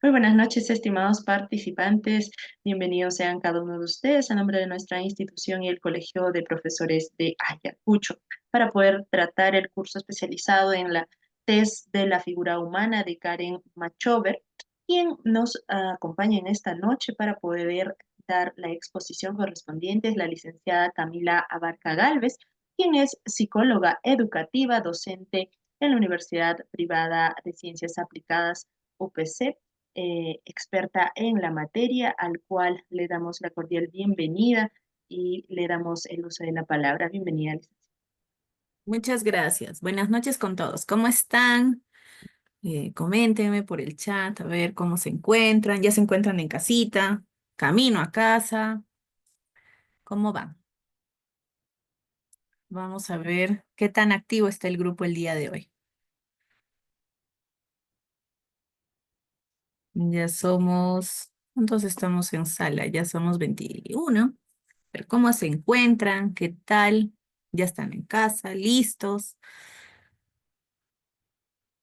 Muy buenas noches, estimados participantes. Bienvenidos sean cada uno de ustedes a nombre de nuestra institución y el Colegio de Profesores de Ayacucho para poder tratar el curso especializado en la test de la figura humana de Karen Machover, quien nos acompaña en esta noche para poder dar la exposición correspondiente es la licenciada Camila Abarca Galvez, quien es psicóloga educativa, docente en la Universidad Privada de Ciencias Aplicadas UPC, experta en la materia, al cual le damos la cordial bienvenida y le damos el uso de la palabra. Bienvenida, licenciada. Muchas gracias. Buenas noches con todos. ¿Cómo están? Coméntenme por el chat a ver cómo se encuentran. ¿Ya se encuentran en casita? ¿Camino a casa? ¿Cómo van? Vamos a ver qué tan activo está el grupo el día de hoy. Ya somos, ¿cuántos estamos en sala? Ya somos 21. Pero ¿cómo se encuentran? ¿Qué tal? ¿Ya están en casa? ¿Listos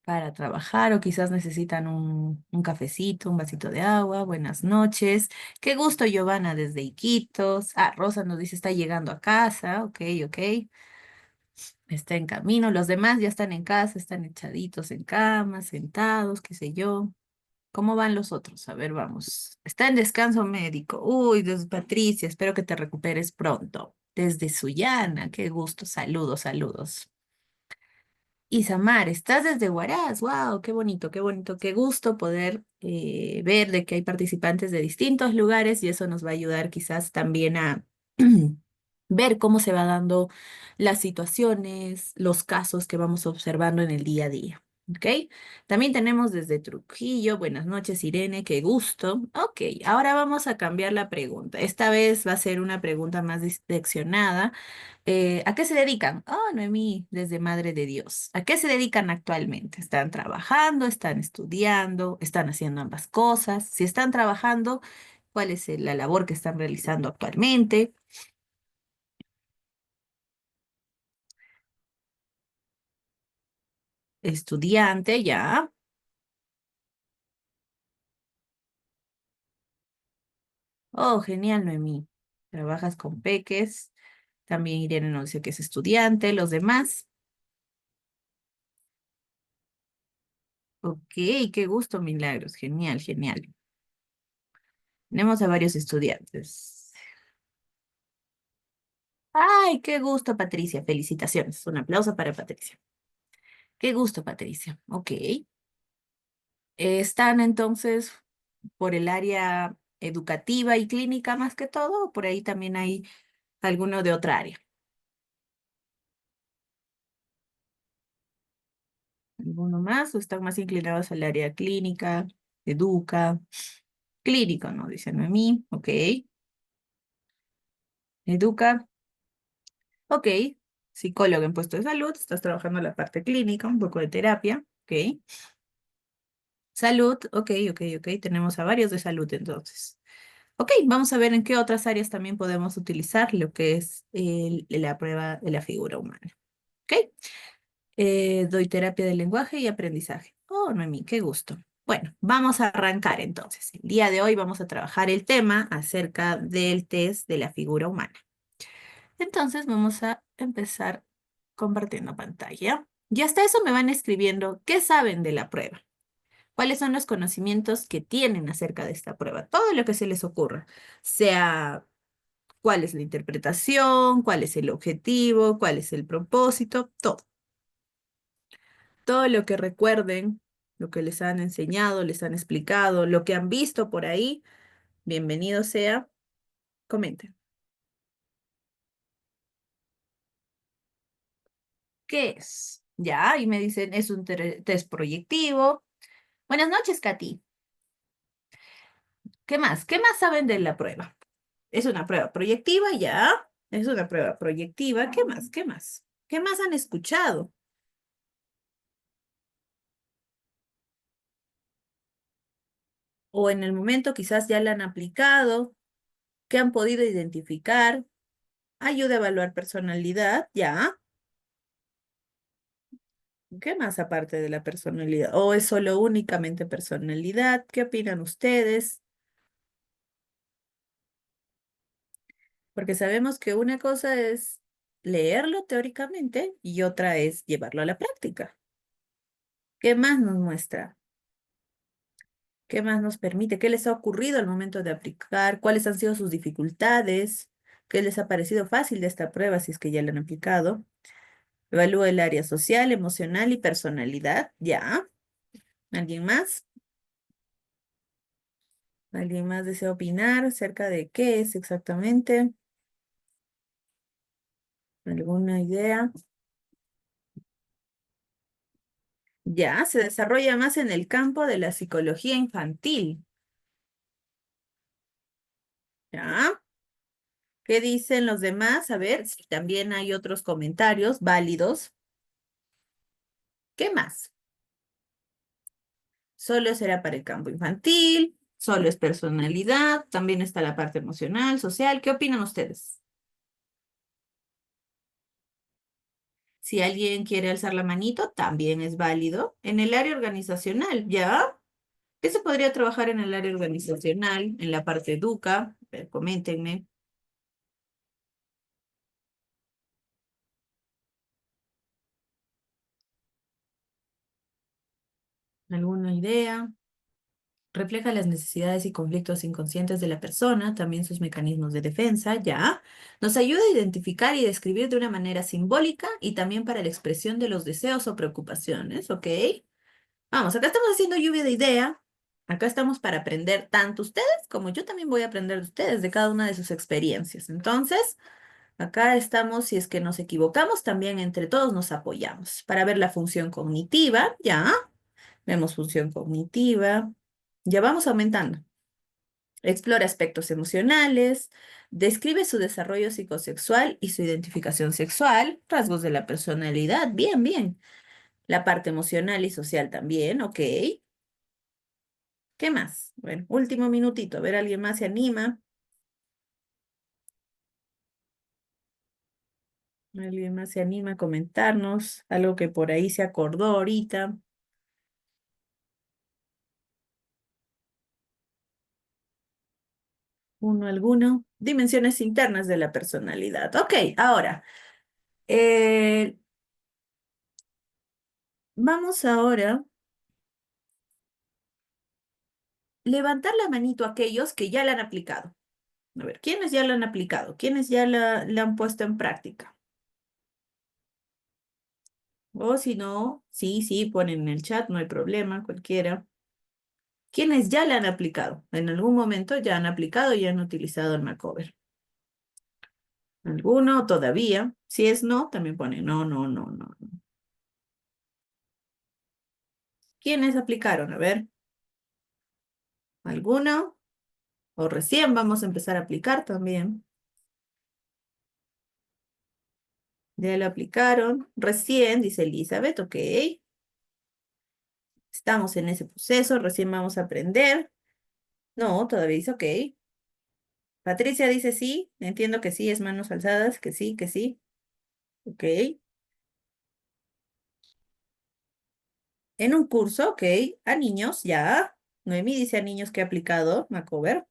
para trabajar o quizás necesitan un cafecito, un vasito de agua? Buenas noches. Qué gusto, Giovanna, desde Iquitos. Ah, Rosa nos dice está llegando a casa. Ok, ok. Está en camino. Los demás ya están en casa, están echaditos en cama, sentados, qué sé yo. ¿Cómo van los otros? A ver, vamos. Está en descanso médico. Uy, desde Patricia, espero que te recuperes pronto. Desde Sullana, qué gusto. Saludos, saludos. Isamar, estás desde Huaraz. Wow, qué bonito, qué gusto poder ver de que hay participantes de distintos lugares y eso nos va a ayudar quizás también a ver cómo se va dando las situaciones, los casos que vamos observando en el día a día. ¿Ok? También tenemos desde Trujillo. Buenas noches, Irene, qué gusto. Ok, ahora vamos a cambiar la pregunta. Esta vez va a ser una pregunta más direccionada. ¿A qué se dedican? Oh, Noemí, desde Madre de Dios. ¿A qué se dedican actualmente? ¿Están trabajando? ¿Están estudiando? ¿Están haciendo ambas cosas? Si están trabajando, ¿cuál es la labor que están realizando actualmente? Estudiante, ya. Oh, genial, Noemí. Trabajas con peques. También Irene nos dice que es estudiante. Los demás. Ok, qué gusto, Milagros. Genial, genial. Tenemos a varios estudiantes. Ay, qué gusto, Patricia. Felicitaciones. Un aplauso para Patricia. Qué gusto, Patricia. Ok. ¿Están entonces por el área educativa y clínica más que todo? ¿O por ahí también hay alguno de otra área? ¿Alguno más? ¿O están más inclinados al área clínica, educa? Clínico, ¿no? Dice Noemí. Ok. Educa. Ok. Psicólogo en puesto de salud. Estás trabajando la parte clínica, un poco de terapia. Ok. Salud. Ok, ok, ok. Tenemos a varios de salud entonces. Ok, vamos a ver en qué otras áreas también podemos utilizar lo que es la prueba de la figura humana. Ok, doy terapia de lenguaje y aprendizaje. Oh, Noemí, qué gusto. Bueno, vamos a arrancar entonces. El día de hoy vamos a trabajar el tema acerca del test de la figura humana. Entonces vamos a empezar compartiendo pantalla. Y hasta eso me van escribiendo qué saben de la prueba. ¿Cuáles son los conocimientos que tienen acerca de esta prueba? Todo lo que se les ocurra, sea cuál es la interpretación, cuál es el objetivo, cuál es el propósito, todo. Todo lo que recuerden, lo que les han enseñado, les han explicado, lo que han visto por ahí, bienvenido sea, comenten. ¿Qué es? Ya, y me dicen, es un test proyectivo. Buenas noches, Katy. ¿Qué más? ¿Qué más saben de la prueba? Es una prueba proyectiva, ya. Es una prueba proyectiva. ¿Qué más? ¿Qué más? ¿Qué más han escuchado? O en el momento quizás ya la han aplicado, ¿qué han podido identificar? Ayuda a evaluar personalidad, ya. ¿Qué más aparte de la personalidad? ¿O es solo únicamente personalidad? ¿Qué opinan ustedes? Porque sabemos que una cosa es leerlo teóricamente y otra es llevarlo a la práctica. ¿Qué más nos muestra? ¿Qué más nos permite? ¿Qué les ha ocurrido al momento de aplicar? ¿Cuáles han sido sus dificultades? ¿Qué les ha parecido fácil de esta prueba si es que ya la han aplicado? Evalúa el área social, emocional y personalidad. ¿Ya? ¿Alguien más? ¿Alguien más desea opinar acerca de qué es exactamente? ¿Alguna idea? Ya, se desarrolla más en el campo de la psicología infantil. ¿Ya? ¿Qué dicen los demás? A ver si también hay otros comentarios válidos. ¿Qué más? Solo será para el campo infantil, solo es personalidad, también está la parte emocional, social. ¿Qué opinan ustedes? Si alguien quiere alzar la manito, también es válido. En el área organizacional, ¿ya? ¿Qué se podría trabajar en el área organizacional, en la parte educa? A ver, coméntenme. ¿Alguna idea? Refleja las necesidades y conflictos inconscientes de la persona, también sus mecanismos de defensa, ¿ya? Nos ayuda a identificar y describir de una manera simbólica y también para la expresión de los deseos o preocupaciones, ¿ok? Vamos, acá estamos haciendo lluvia de idea. Acá estamos para aprender tanto ustedes como yo también voy a aprender de ustedes, de cada una de sus experiencias. Entonces, acá estamos, si es que nos equivocamos, también entre todos nos apoyamos. Para ver la función cognitiva, ¿ya? Vemos función cognitiva. Ya vamos aumentando. Explora aspectos emocionales, describe su desarrollo psicosexual y su identificación sexual, rasgos de la personalidad, bien, bien. La parte emocional y social también, ok. ¿Qué más? Bueno, último minutito, a ver, ¿alguien más se anima? ¿Alguien más se anima a comentarnos algo que por ahí se acordó ahorita? ¿Uno, alguno? Dimensiones internas de la personalidad. Ok, ahora, eh, vamos ahora levantar la manito a aquellos que ya la han aplicado. A ver, ¿quiénes ya la han aplicado? ¿Quiénes ya la han puesto en práctica? O si no, sí, sí, ponen en el chat, no hay problema, cualquiera. ¿Quiénes ya la han aplicado? En algún momento ya han aplicado y han utilizado el Macover. ¿Alguno todavía? Si es no, también ponen no, no, no, no. ¿Quiénes aplicaron? A ver, ¿alguno? O recién vamos a empezar a aplicar también. Ya lo aplicaron. Recién, dice Elizabeth, ok. Estamos en ese proceso, recién vamos a aprender. No, todavía dice ok. Patricia dice sí, entiendo que sí, es manos alzadas, que sí, que sí. Ok. En un curso, ok. A niños, ya. Noemí dice a niños que ha aplicado Macover.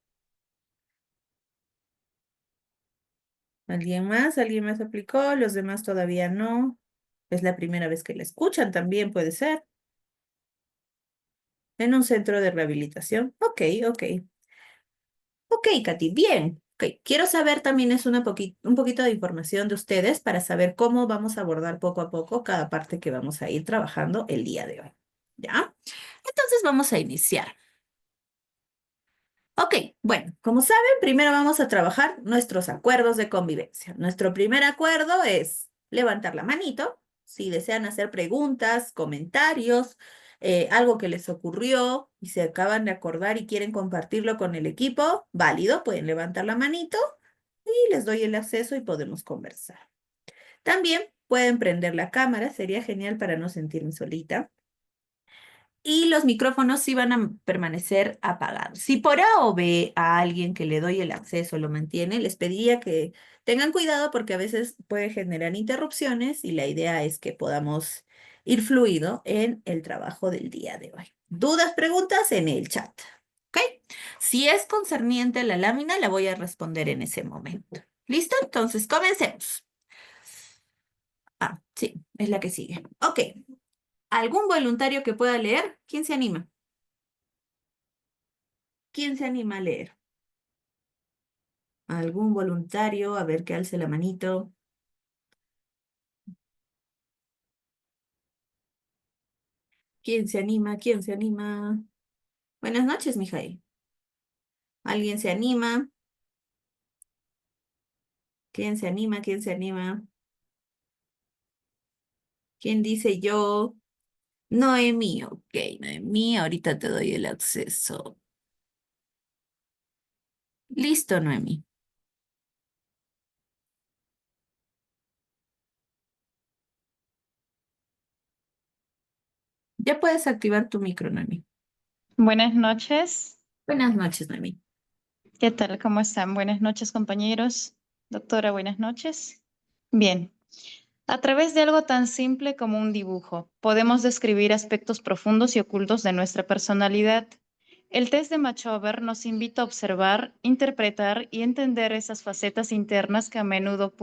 ¿Alguien más? ¿Alguien más aplicó? Los demás todavía no. Es la primera vez que la escuchan también, puede ser. En un centro de rehabilitación. Ok, ok. Ok, Katy, bien. Ok, quiero saber también es un poquito de información de ustedes para saber cómo vamos a abordar poco a poco cada parte que vamos a ir trabajando el día de hoy. ¿Ya? Entonces vamos a iniciar. Ok, bueno, como saben, primero vamos a trabajar nuestros acuerdos de convivencia. Nuestro primer acuerdo es levantar la manito si desean hacer preguntas, comentarios, algo que les ocurrió y se acaban de acordar y quieren compartirlo con el equipo, válido, pueden levantar la manito y les doy el acceso y podemos conversar. También pueden prender la cámara, sería genial para no sentirme solita. Y los micrófonos sí van a permanecer apagados. Si por A o B a alguien que le doy el acceso lo mantiene, les pediría que tengan cuidado porque a veces puede generar interrupciones y la idea es que podamos ir fluido en el trabajo del día de hoy. Dudas, preguntas en el chat. ¿Ok? Si es concerniente a la lámina, la voy a responder en ese momento. ¿Listo? Entonces, comencemos. Ah, sí, es la que sigue. Ok. ¿Algún voluntario que pueda leer? ¿Quién se anima? ¿Quién se anima a leer? ¿Algún voluntario? A ver que alce la manito. ¿Quién se anima? ¿Quién se anima? Buenas noches, Mijail. ¿Alguien se anima? ¿Quién se anima? ¿Quién se anima? ¿Quién dice yo? Noemí, ok, Noemí, ahorita te doy el acceso. Listo, Noemí. Ya puedes activar tu micro, Noemí. Buenas noches. Buenas noches, Noemí. ¿Qué tal? ¿Cómo están? Buenas noches, compañeros. Doctora, buenas noches. Bien. A través de algo tan simple como un dibujo, podemos describir aspectos profundos y ocultos de nuestra personalidad. El test de Machover nos invita a observar, interpretar y entender esas facetas internas que a menudo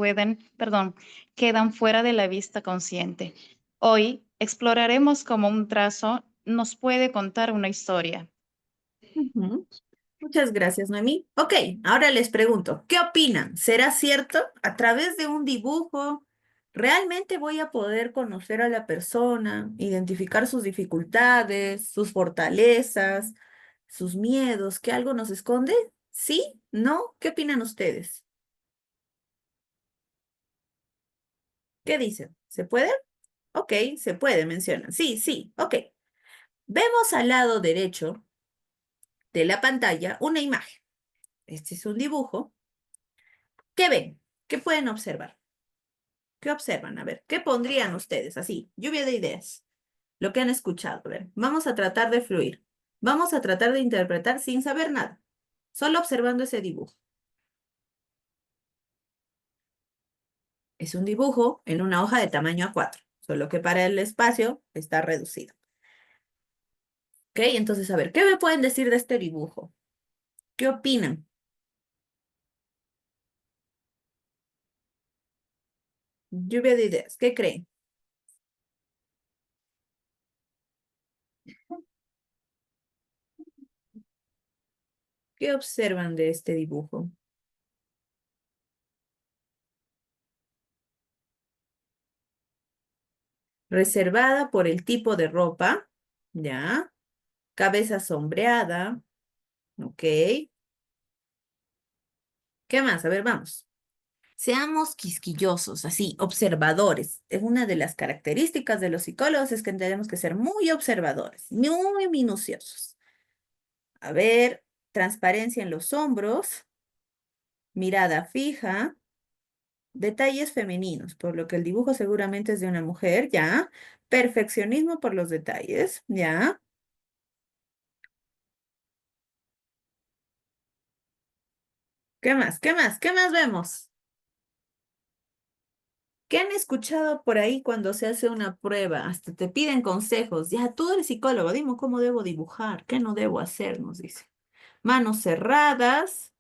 quedan fuera de la vista consciente. Hoy exploraremos cómo un trazo nos puede contar una historia. Ujú. Muchas gracias, Noemí. Ok, ahora les pregunto, ¿qué opinan? ¿Será cierto? A través de un dibujo, ¿realmente voy a poder conocer a la persona, identificar sus dificultades, sus fortalezas, sus miedos, que algo nos esconde? ¿Sí? ¿No? ¿Qué opinan ustedes? ¿Qué dicen? ¿Se puede? Ok, se puede, mencionan. Sí, sí, ok. Vemos al lado derecho de la pantalla una imagen. Este es un dibujo. ¿Qué ven? ¿Qué pueden observar? ¿Qué observan? A ver, ¿qué pondrían ustedes? Así, lluvia de ideas. Lo que han escuchado. A ver, vamos a tratar de fluir. Vamos a tratar de interpretar sin saber nada, solo observando ese dibujo. Es un dibujo en una hoja de tamaño A4, solo que para el espacio está reducido. ¿Ok? Entonces, a ver, ¿qué me pueden decir de este dibujo? ¿Qué opinan? Lluvia de ideas. ¿Qué creen? ¿Qué observan de este dibujo? Reservada por el tipo de ropa, ¿ya? Cabeza sombreada, ¿ok? ¿Qué más? A ver, vamos. Seamos quisquillosos, así, observadores. Es una de las características de los psicólogos, es que tenemos que ser muy observadores, muy minuciosos. A ver, transparencia en los hombros, mirada fija, detalles femeninos, por lo que el dibujo seguramente es de una mujer, ¿ya? Perfeccionismo por los detalles, ¿ya? ¿Qué más? ¿Qué más? ¿Qué más vemos? ¿Qué han escuchado por ahí cuando se hace una prueba? Hasta te piden consejos. Ya, tú eres psicólogo, dime cómo debo dibujar, qué no debo hacer, nos dice. Manos cerradas.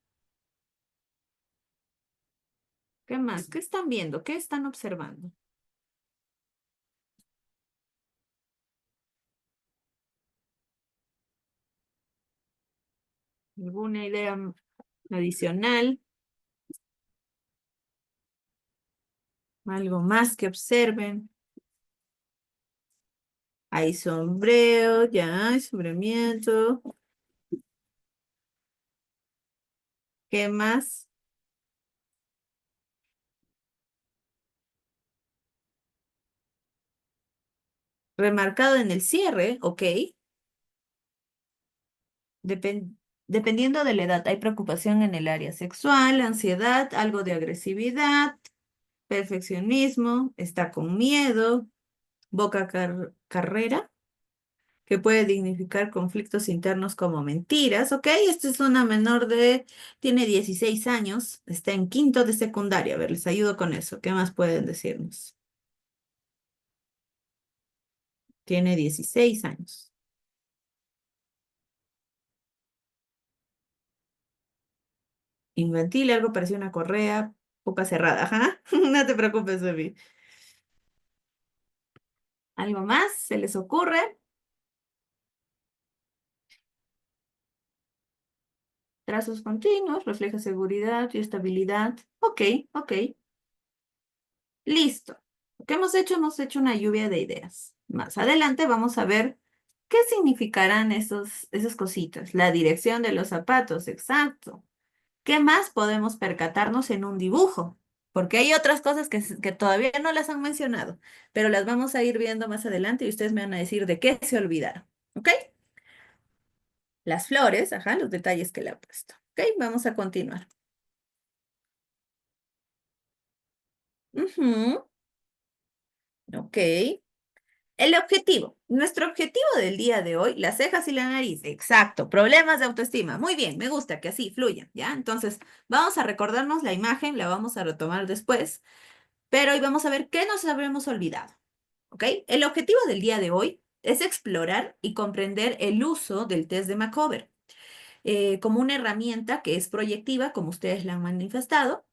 ¿Qué más? ¿Qué están viendo? ¿Qué están observando? ¿Alguna idea adicional? ¿Algo más que observen? Hay sombreo, ya, hay sombreamiento. ¿Qué más? Remarcado en el cierre, ok. Depen- Dependiendo de la edad, hay preocupación en el área sexual, ansiedad, algo de agresividad, perfeccionismo, está con miedo, carrera, que puede dignificar conflictos internos como mentiras, ¿ok? Esta es una menor tiene 16 años, está en quinto de secundaria. A ver, les ayudo con eso. ¿Qué más pueden decirnos? Tiene 16 años. Infantil, algo parecido a una correa, boca cerrada. Ajá. No te preocupes, baby. ¿Algo más se les ocurre? Trazos continuos, refleja seguridad y estabilidad. Ok, ok. Listo. Lo que hemos hecho una lluvia de ideas. Más adelante vamos a ver qué significarán esas cositas. La dirección de los zapatos, exacto. ¿Qué más podemos percatarnos en un dibujo? Porque hay otras cosas que todavía no las han mencionado, pero las vamos a ir viendo más adelante y ustedes me van a decir de qué se olvidaron. ¿Ok? Las flores, ajá, los detalles que le he puesto. ¿Ok? Vamos a continuar. Ujú, ok. El objetivo. Nuestro objetivo del día de hoy, las cejas y la nariz. Exacto. Problemas de autoestima. Muy bien, me gusta que así fluyan, ¿ya? Entonces, vamos a recordarnos la imagen, la vamos a retomar después, pero hoy vamos a ver qué nos habremos olvidado, ¿ok? El objetivo del día de hoy es explorar y comprender el uso del test de Macover como una herramienta que es proyectiva, como ustedes la han manifestado,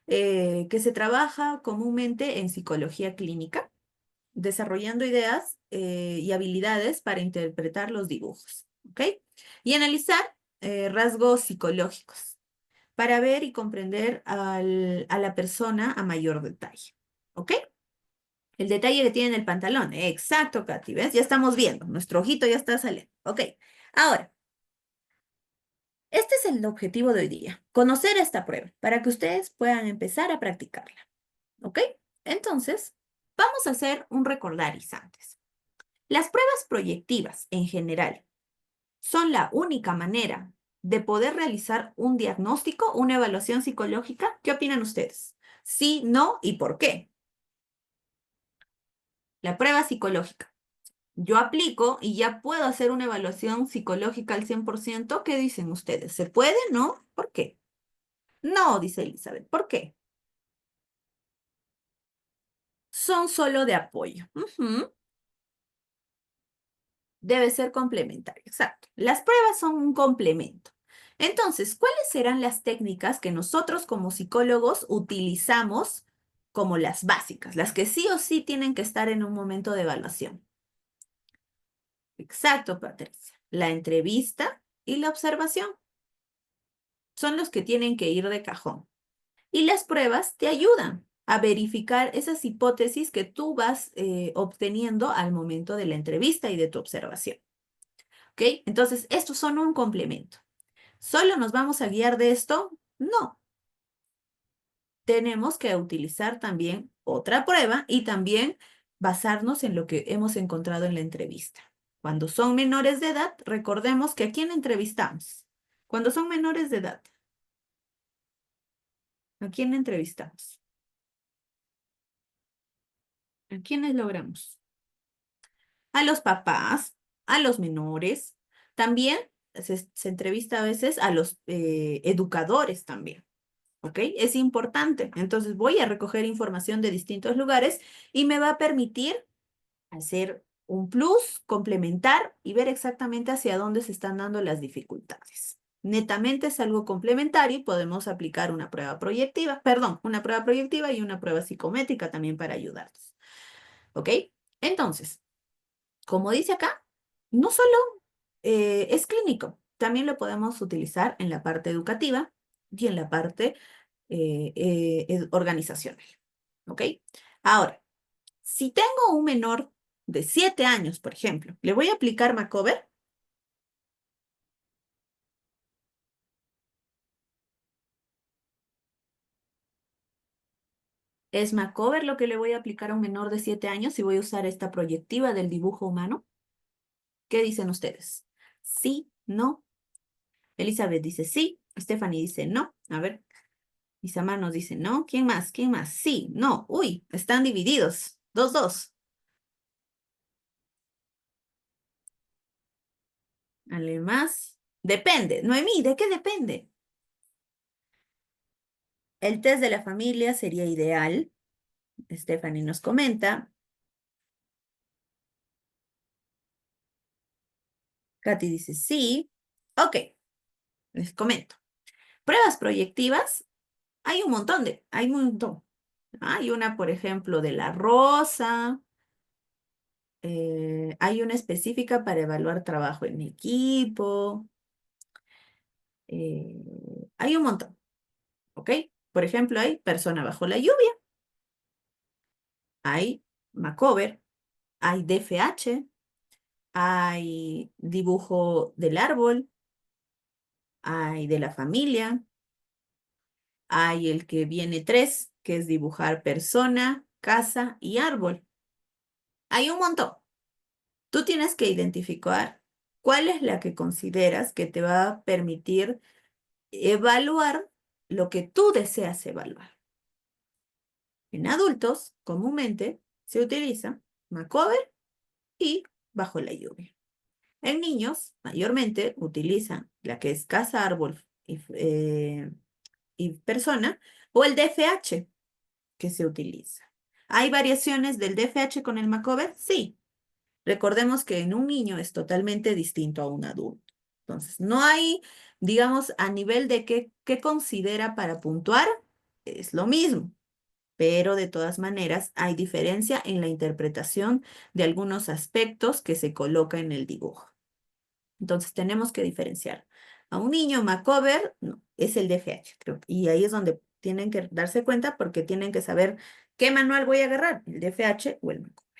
que se trabaja comúnmente en psicología clínica desarrollando ideas y habilidades para interpretar los dibujos, ¿ok? Y analizar rasgos psicológicos para ver y comprender a la persona a mayor detalle, ¿ok? El detalle que tiene en el pantalón, exacto, Katy, ¿ves? Ya estamos viendo, nuestro ojito ya está saliendo, ¿ok? Ahora, este es el objetivo de hoy día, conocer esta prueba para que ustedes puedan empezar a practicarla, ¿ok? Entonces, vamos a hacer un recordaris antes. Las pruebas proyectivas, en general, son la única manera de poder realizar un diagnóstico, una evaluación psicológica. ¿Qué opinan ustedes? Sí, no y por qué. La prueba psicológica. Yo aplico y ya puedo hacer una evaluación psicológica al 100%. ¿Qué dicen ustedes? ¿Se puede? ¿No? ¿Por qué? No, dice Elizabeth. ¿Por qué? Son solo de apoyo. Ujú. Debe ser complementario, exacto. Las pruebas son un complemento. Entonces, ¿cuáles serán las técnicas que nosotros como psicólogos utilizamos como las básicas, las que sí o sí tienen que estar en un momento de evaluación? Exacto, Patricia. La entrevista y la observación son los que tienen que ir de cajón. Y las pruebas te ayudan a verificar esas hipótesis que tú vas obteniendo al momento de la entrevista y de tu observación. ¿Ok? Entonces, estos son un complemento. ¿Solo nos vamos a guiar de esto? No. Tenemos que utilizar también otra prueba y también basarnos en lo que hemos encontrado en la entrevista. Cuando son menores de edad, recordemos que ¿a quién entrevistamos? Cuando son menores de edad, ¿a quién entrevistamos? ¿A quiénes logramos? A los papás, a los menores. También se entrevista a veces a los educadores también. ¿Ok? Es importante. Entonces voy a recoger información de distintos lugares y me va a permitir hacer un plus, complementar y ver exactamente hacia dónde se están dando las dificultades. Netamente es algo complementario y podemos aplicar una prueba proyectiva, perdón, una prueba proyectiva y una prueba psicométrica también para ayudarnos. ¿Ok? Entonces, como dice acá, no solo es clínico, también lo podemos utilizar en la parte educativa y en la parte organizacional. ¿Ok? Ahora, si tengo un menor de 7 años, por ejemplo, ¿le voy a aplicar Macover? ¿Es Macover lo que le voy a aplicar a un menor de 7 años si voy a usar esta proyectiva del dibujo humano? ¿Qué dicen ustedes? ¿Sí? ¿No? Elizabeth dice sí. Stephanie dice no. A ver, Isamar nos dice no. ¿Quién más? ¿Quién más? Sí, no. Uy, están divididos. 2-2. ¿Alguien más? Depende. Noemí, ¿de qué depende? El test de la familia sería ideal. Stephanie nos comenta. Katy dice sí. Ok, les comento. Pruebas proyectivas, hay un montón hay un montón. Hay una, por ejemplo, de la rosa. Hay una específica para evaluar trabajo en equipo. eh, hay un montón, ¿ok? Por ejemplo, hay persona bajo la lluvia, hay Macover, hay DFH, hay dibujo del árbol, hay de la familia, hay el que viene tres, que es dibujar persona, casa y árbol. Hay un montón. Tú tienes que identificar cuál es la que consideras que te va a permitir evaluar lo que tú deseas evaluar. En adultos, comúnmente, se utiliza Macover y bajo la lluvia. En niños, mayormente, utilizan la que es casa, árbol y persona, o el DFH que se utiliza. ¿Hay variaciones del DFH con el Macover? Sí. Recordemos que en un niño es totalmente distinto a un adulto. Entonces, no hay, digamos, a nivel de qué considera para puntuar, es lo mismo, pero de todas maneras hay diferencia en la interpretación de algunos aspectos que se coloca en el dibujo. Entonces, tenemos que diferenciar. A un niño Macover, no, es el DFH, creo. Y ahí es donde tienen que darse cuenta porque tienen que saber qué manual voy a agarrar, el DFH o el Macover.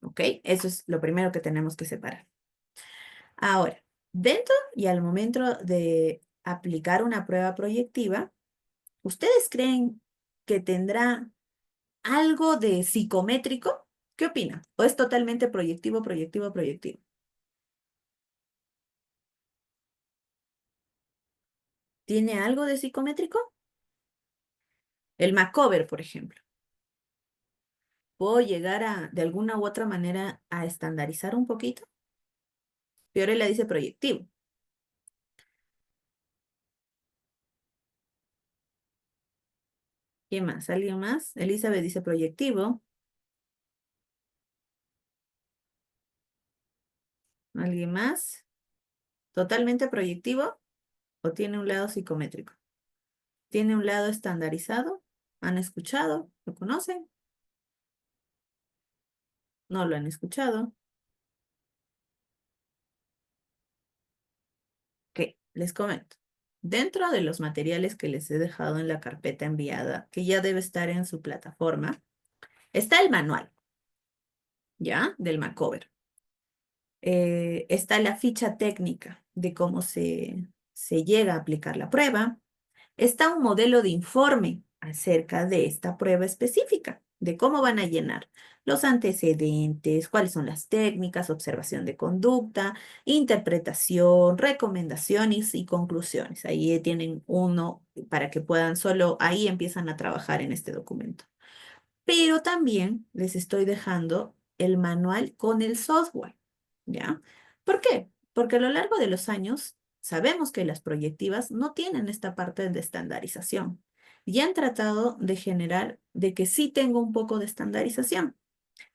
¿Ok? Eso es lo primero que tenemos que separar. Ahora, dentro y al momento de aplicar una prueba proyectiva, ¿ustedes creen que tendrá algo de psicométrico? ¿Qué opinan? ¿O es totalmente proyectivo, proyectivo, proyectivo? ¿Tiene algo de psicométrico? El Macover, por ejemplo. ¿Puedo llegar de alguna u otra manera, a estandarizar un poquito? Fiorella dice proyectivo. ¿Quién más? ¿Alguien más? Elizabeth dice proyectivo. ¿Alguien más? ¿Totalmente proyectivo o tiene un lado psicométrico? ¿Tiene un lado estandarizado? ¿Han escuchado? ¿Lo conocen? ¿No lo han escuchado? Ok, les comento. Dentro de los materiales que les he dejado en la carpeta enviada, que ya debe estar en su plataforma, está el manual, ¿ya? Del Macover. Está la ficha técnica de cómo se llega a aplicar la prueba. Está un modelo de informe acerca de esta prueba específica, de cómo van a llenar los antecedentes, cuáles son las técnicas, observación de conducta, interpretación, recomendaciones y conclusiones. Ahí tienen uno para que puedan solo, ahí empiezan a trabajar en este documento. Pero también les estoy dejando el manual con el software, ¿ya? ¿Por qué? Porque a lo largo de los años sabemos que las proyectivas no tienen esta parte de estandarización y han tratado de generar de que sí tengo un poco de estandarización,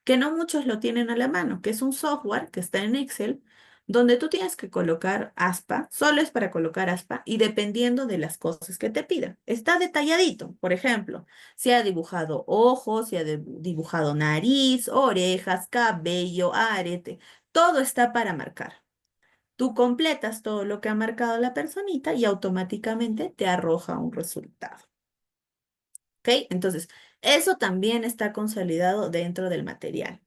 que no muchos lo tienen a la mano, que es un software que está en Excel, donde tú tienes que colocar aspa, solo es para colocar aspa, y dependiendo de las cosas que te pidan. Está detalladito, por ejemplo, si ha dibujado ojos, si ha dibujado nariz, orejas, cabello, arete, todo está para marcar. Tú completas todo lo que ha marcado la personita y automáticamente te arroja un resultado. ¿Ok? Entonces, eso también está consolidado dentro del material.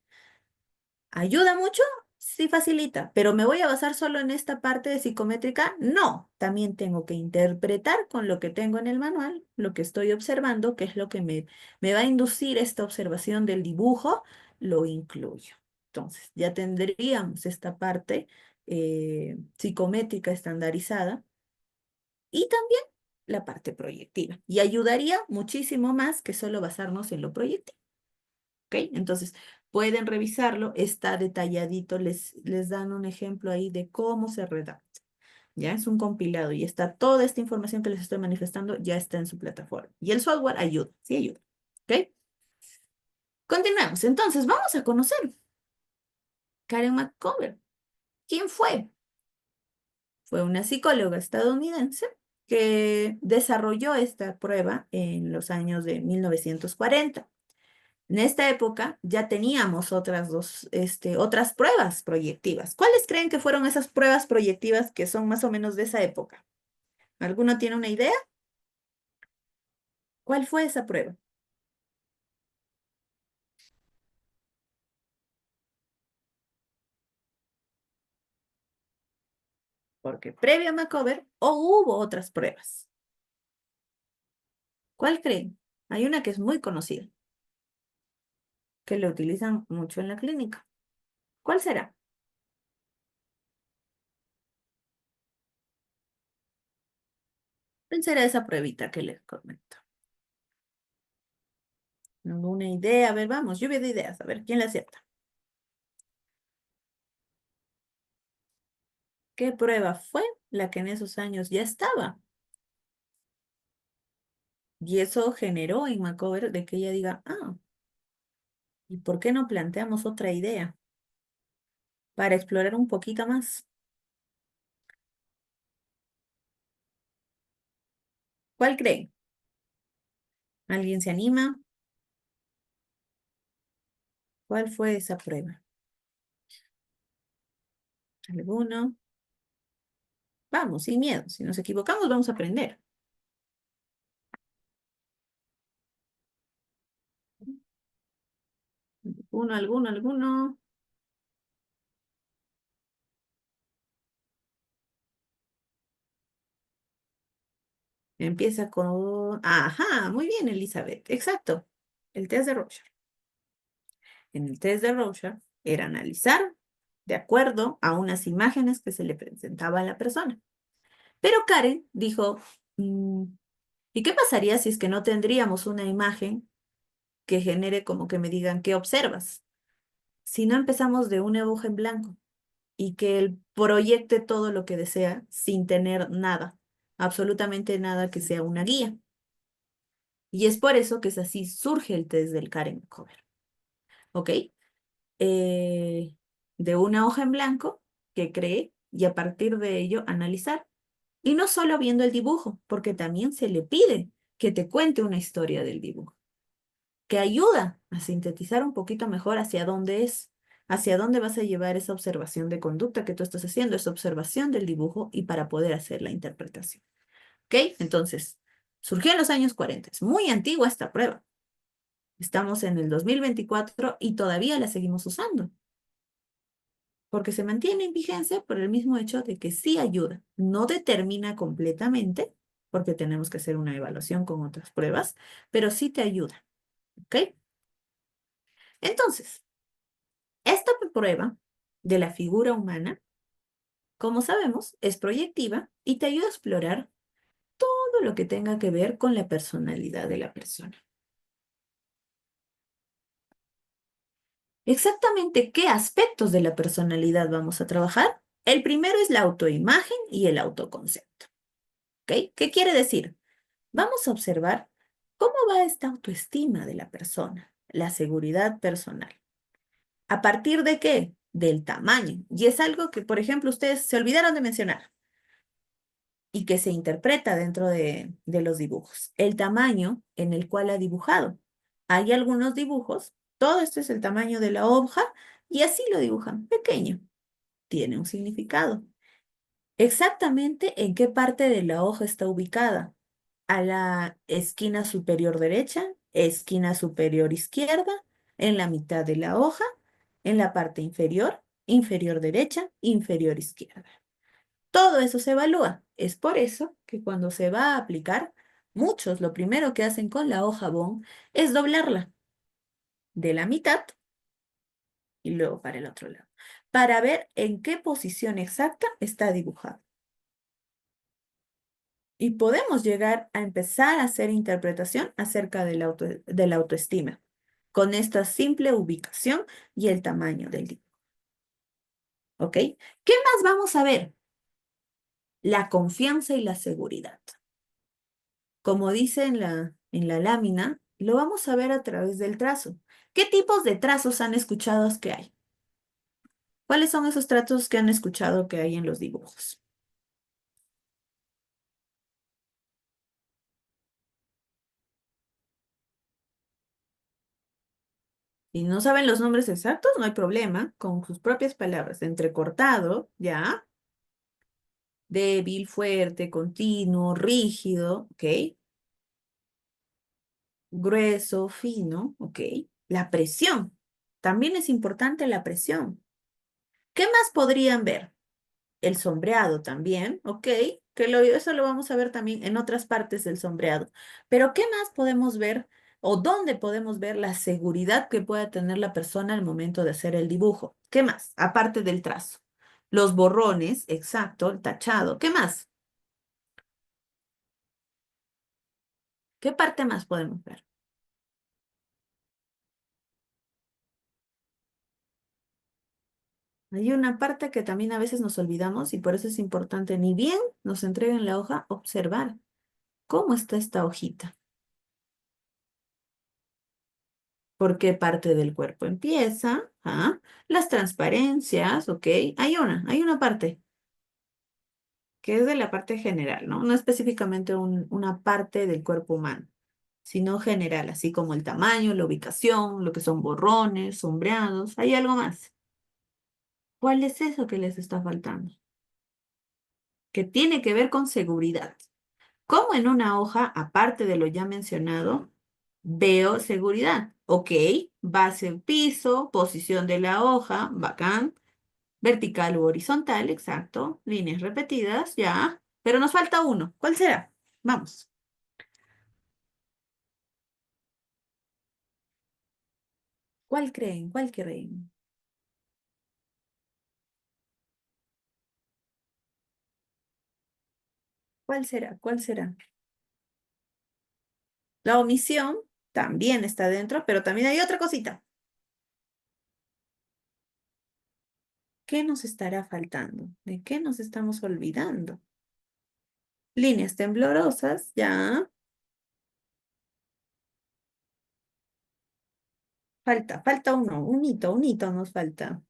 ¿Ayuda mucho? Sí, facilita, pero ¿me voy a basar solo en esta parte de psicométrica? No, también tengo que interpretar con lo que tengo en el manual, lo que estoy observando, que es lo que me va a inducir esta observación del dibujo, lo incluyo. Entonces, ya tendríamos esta parte psicométrica estandarizada y también la parte proyectiva. Y ayudaría muchísimo más que solo basarnos en lo proyectivo. ¿Ok? Entonces, pueden revisarlo, está detalladito, les dan un ejemplo ahí de cómo se redacta. Ya es un compilado y está toda esta información que les estoy manifestando, ya está en su plataforma. Y el software ayuda, sí ayuda. ¿Ok? Continuemos. Entonces, vamos a conocer Karen McCover. ¿Quién fue? Fue una psicóloga estadounidense que desarrolló esta prueba en los años de 1940. En esta época ya teníamos otras pruebas proyectivas. ¿Cuáles creen que fueron esas pruebas proyectivas que son más o menos de esa época? ¿Alguno tiene una idea? ¿Cuál fue esa prueba? Porque previo a Macover o hubo otras pruebas. ¿Cuál creen? Hay una que es muy conocida, que la utilizan mucho en la clínica. ¿Cuál será? ¿Cuál será esa pruebita que les comento? ¿Alguna idea? A ver, vamos, lluvia de ideas. A ver, ¿quién la acierta? ¿Qué prueba fue la que en esos años ya estaba? Y eso generó en Macover de que ella diga, ¿y por qué no planteamos otra idea para explorar un poquito más? ¿Cuál creen? ¿Alguien se anima? ¿Cuál fue esa prueba? ¿Alguno? Vamos, sin miedo. Si nos equivocamos, vamos a aprender. ¿Alguno? Empieza con... Ajá, muy bien, Elizabeth. Exacto. El test de Rorschach. En el test de Rorschach era analizar de acuerdo a unas imágenes que se le presentaba a la persona. Pero Karen dijo, ¿y qué pasaría si es que no tendríamos una imagen que genere como que me digan qué observas? Si no empezamos de una aguja en blanco y que él proyecte todo lo que desea sin tener nada, absolutamente nada que sea una guía. Y es por eso que es así, surge el test del Karen Cover. ¿Ok? Eh, de una hoja en blanco que cree y a partir de ello analizar. Y no solo viendo el dibujo, porque también se le pide que te cuente una historia del dibujo, que ayuda a sintetizar un poquito mejor hacia dónde vas a llevar esa observación de conducta que tú estás haciendo, esa observación del dibujo y para poder hacer la interpretación. ¿Ok? Entonces, surgió en los años 40. Es muy antigua esta prueba. Estamos en el 2024 y todavía la seguimos usando, porque se mantiene en vigencia por el mismo hecho de que sí ayuda. No determina completamente, porque tenemos que hacer una evaluación con otras pruebas, pero sí te ayuda. ¿Ok? Entonces, esta prueba de la figura humana, como sabemos, es proyectiva y te ayuda a explorar todo lo que tenga que ver con la personalidad de la persona. Exactamente qué aspectos de la personalidad vamos a trabajar. El primero es la autoimagen y el autoconcepto. ¿Ok? ¿Qué quiere decir? Vamos a observar cómo va esta autoestima de la persona, la seguridad personal. ¿A partir de qué? Del tamaño. Y es algo que, por ejemplo, ustedes se olvidaron de mencionar y que se interpreta dentro de los dibujos. El tamaño en el cual ha dibujado. Hay algunos dibujos, todo esto es el tamaño de la hoja y así lo dibujan, pequeño. Tiene un significado. Exactamente en qué parte de la hoja está ubicada. A la esquina superior derecha, esquina superior izquierda, en la mitad de la hoja, en la parte inferior, inferior derecha, inferior izquierda. Todo eso se evalúa. Es por eso que cuando se va a aplicar, muchos lo primero que hacen con la hoja bond es doblarla de la mitad y luego para el otro lado, para ver en qué posición exacta está dibujado. Y podemos llegar a empezar a hacer interpretación acerca de la autoestima, con esta simple ubicación y el tamaño del dibujo. ¿Ok? ¿Qué más vamos a ver? La confianza y la seguridad. Como dice en la lámina, lo vamos a ver a través del trazo. ¿Qué tipos de trazos han escuchado que hay? ¿Cuáles son esos tratos que han escuchado que hay en los dibujos? Si no saben los nombres exactos, no hay problema. Con sus propias palabras, entrecortado, ¿ya? Débil, fuerte, continuo, rígido, ¿ok? Grueso, fino, ¿ok? La presión. También es importante la presión. ¿Qué más podrían ver? El sombreado también, ¿ok? Eso lo vamos a ver también en otras partes del sombreado. Pero ¿qué más podemos ver o dónde podemos ver la seguridad que pueda tener la persona al momento de hacer el dibujo? ¿Qué más? Aparte del trazo. Los borrones, exacto, el tachado. ¿Qué más? ¿Qué parte más podemos ver? Hay una parte que también a veces nos olvidamos y por eso es importante, ni bien nos entreguen la hoja, observar cómo está esta hojita. ¿Por qué parte del cuerpo empieza? ¿Ah? Las transparencias, ¿ok? Hay una parte que es de la parte general, ¿no? No específicamente una parte del cuerpo humano, sino general, así como el tamaño, la ubicación, lo que son borrones, sombreados. ¿Hay algo más? ¿Cuál es eso que les está faltando? Que tiene que ver con seguridad. ¿Cómo en una hoja, aparte de lo ya mencionado, veo seguridad? Ok, base piso, posición de la hoja, bacán. Vertical u horizontal, exacto. Líneas repetidas, ya. Pero nos falta uno. ¿Cuál será? Vamos. ¿Cuál creen? ¿Cuál creen? ¿Cuál será? ¿Cuál será? La omisión también está dentro, pero también hay otra cosita. ¿Qué nos estará faltando? ¿De qué nos estamos olvidando? Líneas temblorosas, ya. Falta uno, un hito nos falta.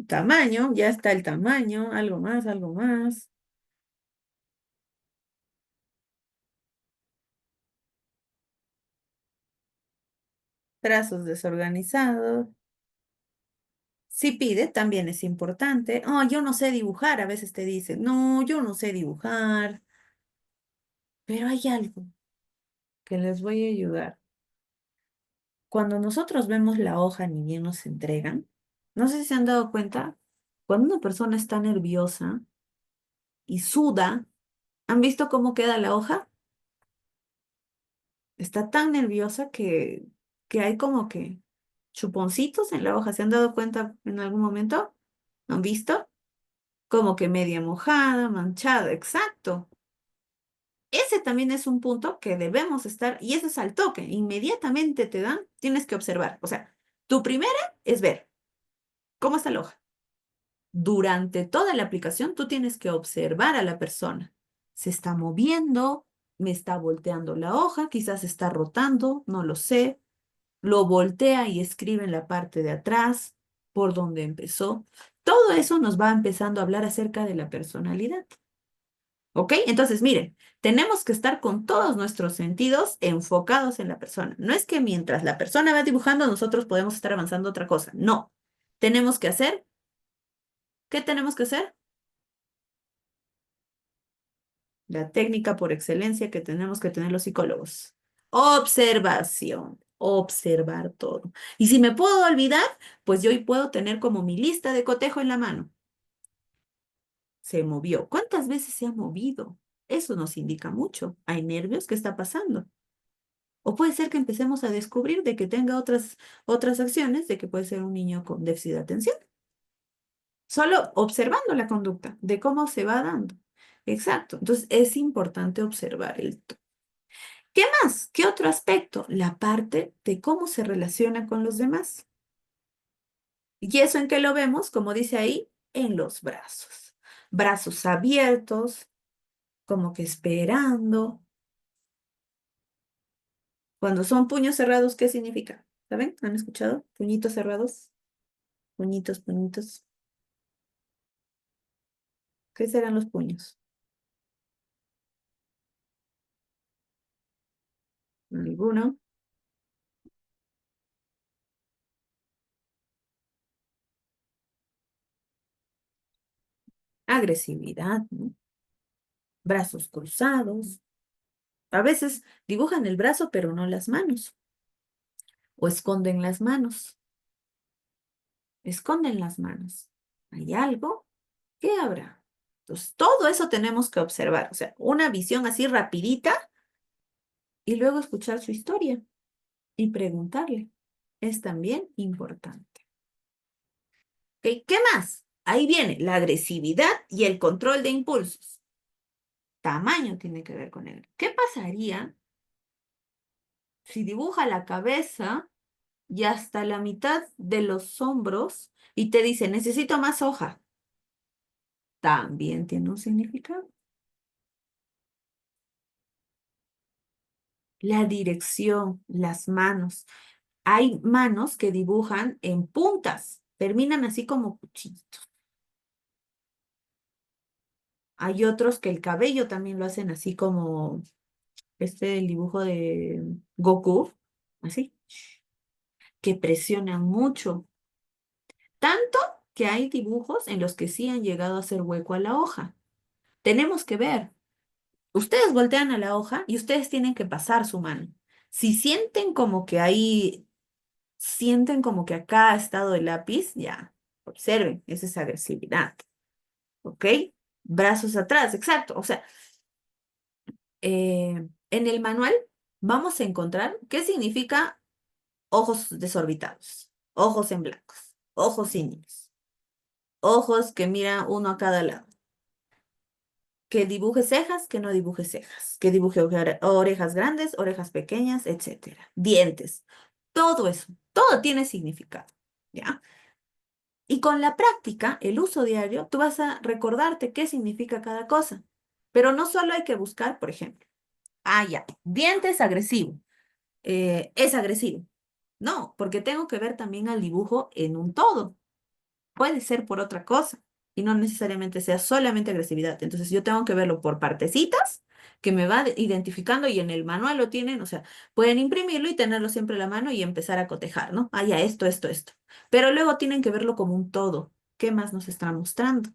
Tamaño, ya está el tamaño, algo más, algo más. Trazos desorganizados. Si pide, también es importante. Oh, yo no sé dibujar, a veces te dicen, no, yo no sé dibujar, pero hay algo que les voy a ayudar. Cuando nosotros vemos la hoja, ni bien nos entregan, no sé si se han dado cuenta, cuando una persona está nerviosa y suda, ¿han visto cómo queda la hoja? Está tan nerviosa que hay como que chuponcitos en la hoja. ¿Se han dado cuenta en algún momento? ¿Han visto? Como que media mojada, manchada, exacto. Ese también es un punto que debemos estar, y ese es al toque, inmediatamente te dan, tienes que observar. O sea, tu primera es ver cómo está la hoja. Durante toda la aplicación, tú tienes que observar a la persona. Se está moviendo, me está volteando la hoja, quizás está rotando, no lo sé. Lo voltea y escribe en la parte de atrás, por donde empezó. Todo eso nos va empezando a hablar acerca de la personalidad. ¿Ok? Entonces, miren, tenemos que estar con todos nuestros sentidos enfocados en la persona. No es que mientras la persona va dibujando, nosotros podemos estar avanzando otra cosa. No. Tenemos que hacer, ¿qué tenemos que hacer? La técnica por excelencia que tenemos que tener los psicólogos. Observación. Observar todo. Y si me puedo olvidar, pues yo hoy puedo tener como mi lista de cotejo en la mano. Se movió. ¿Cuántas veces se ha movido? Eso nos indica mucho. ¿Hay nervios? ¿Qué está pasando? O puede ser que empecemos a descubrir de que tenga otras acciones, de que puede ser un niño con déficit de atención. Solo observando la conducta, de cómo se va dando. Exacto. Entonces es importante observar esto. ¿Qué más? ¿Qué otro aspecto? La parte de cómo se relaciona con los demás. ¿Y eso en qué lo vemos? Como dice ahí, en los brazos. Brazos abiertos, como que esperando. Cuando son puños cerrados, ¿qué significa? ¿Saben? ¿Han escuchado? Puñitos cerrados. puñitos, puñitos. ¿Qué serán los puños? Ninguno. Agresividad, ¿no? Brazos cruzados. A veces dibujan el brazo, pero no las manos. O esconden las manos. Esconden las manos. ¿Hay algo? ¿Qué habrá? Entonces, todo eso tenemos que observar. O sea, una visión así rapidita y luego escuchar su historia y preguntarle. Es también importante. ¿Ok? ¿Qué más? Ahí viene la agresividad y el control de impulsos. Tamaño tiene que ver con él. ¿Qué pasaría si dibuja la cabeza y hasta la mitad de los hombros y te dice, necesito más hoja? También tiene un significado. La dirección, las manos. Hay manos que dibujan en puntas, terminan así como cuchillitos. Hay otros que el cabello también lo hacen así como el dibujo de Goku, así, que presionan mucho. Tanto que hay dibujos en los que sí han llegado a hacer hueco a la hoja. Tenemos que ver. Ustedes voltean a la hoja y ustedes tienen que pasar su mano. Si sienten como que ahí, sienten como que acá ha estado el lápiz, ya, observen, esa es agresividad. ¿Ok? Brazos atrás, exacto. O sea, en el manual vamos a encontrar qué significa ojos desorbitados, ojos en blancos, ojos índios, ojos que mira uno a cada lado. Que dibuje cejas, que no dibuje cejas, que dibuje orejas grandes, orejas pequeñas, etcétera. Dientes, todo eso, todo tiene significado, ¿ya? Y con la práctica, el uso diario, tú vas a recordarte qué significa cada cosa. Pero no solo hay que buscar, por ejemplo, ya, dientes agresivo, es agresivo. No, porque tengo que ver también al dibujo en un todo. Puede ser por otra cosa y no necesariamente sea solamente agresividad. Entonces yo tengo que verlo por partecitas que me va identificando y en el manual lo tienen, o sea, pueden imprimirlo y tenerlo siempre a la mano y empezar a cotejar, ¿no? Ya, esto, esto, esto. Pero luego tienen que verlo como un todo. ¿Qué más nos está mostrando?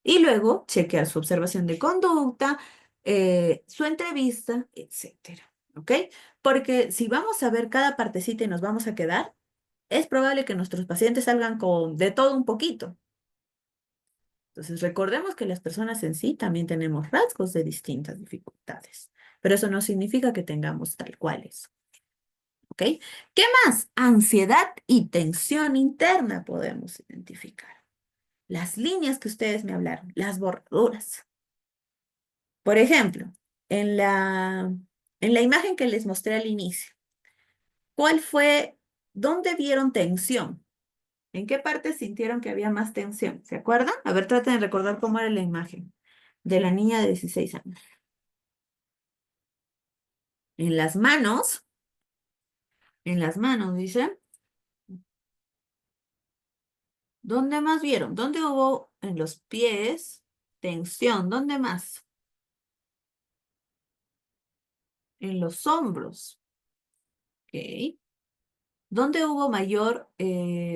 Y luego chequear su observación de conducta, su entrevista, etcétera. ¿Ok? Porque si vamos a ver cada partecita y nos vamos a quedar, es probable que nuestros pacientes salgan con de todo un poquito. Entonces, recordemos que las personas en sí también tenemos rasgos de distintas dificultades, pero eso no significa que tengamos tal cuales. ¿Ok? ¿Qué más? Ansiedad y tensión interna podemos identificar. Las líneas que ustedes me hablaron, las borraduras. Por ejemplo, en la imagen que les mostré al inicio, ¿cuál fue, dónde vieron tensión? ¿En qué parte sintieron que había más tensión? ¿Se acuerdan? A ver, traten de recordar cómo era la imagen de la niña de 16 años. En las manos, dice. ¿Dónde más vieron? ¿Dónde hubo en los pies tensión? ¿Dónde más? En los hombros. Ok. ¿Dónde hubo mayor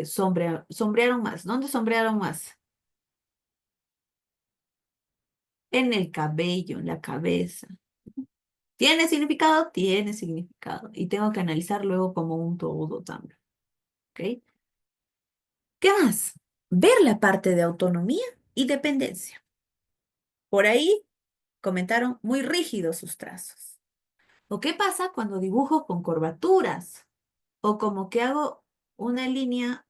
sombrearon más? ¿Dónde sombrearon más? En el cabello, en la cabeza. ¿Tiene significado? Tiene significado. Y tengo que analizar luego como un todo también. ¿Ok? ¿Qué más? Ver la parte de autonomía y dependencia. Por ahí comentaron muy rígidos sus trazos. ¿O qué pasa cuando dibujo con curvaturas? O como que hago una línea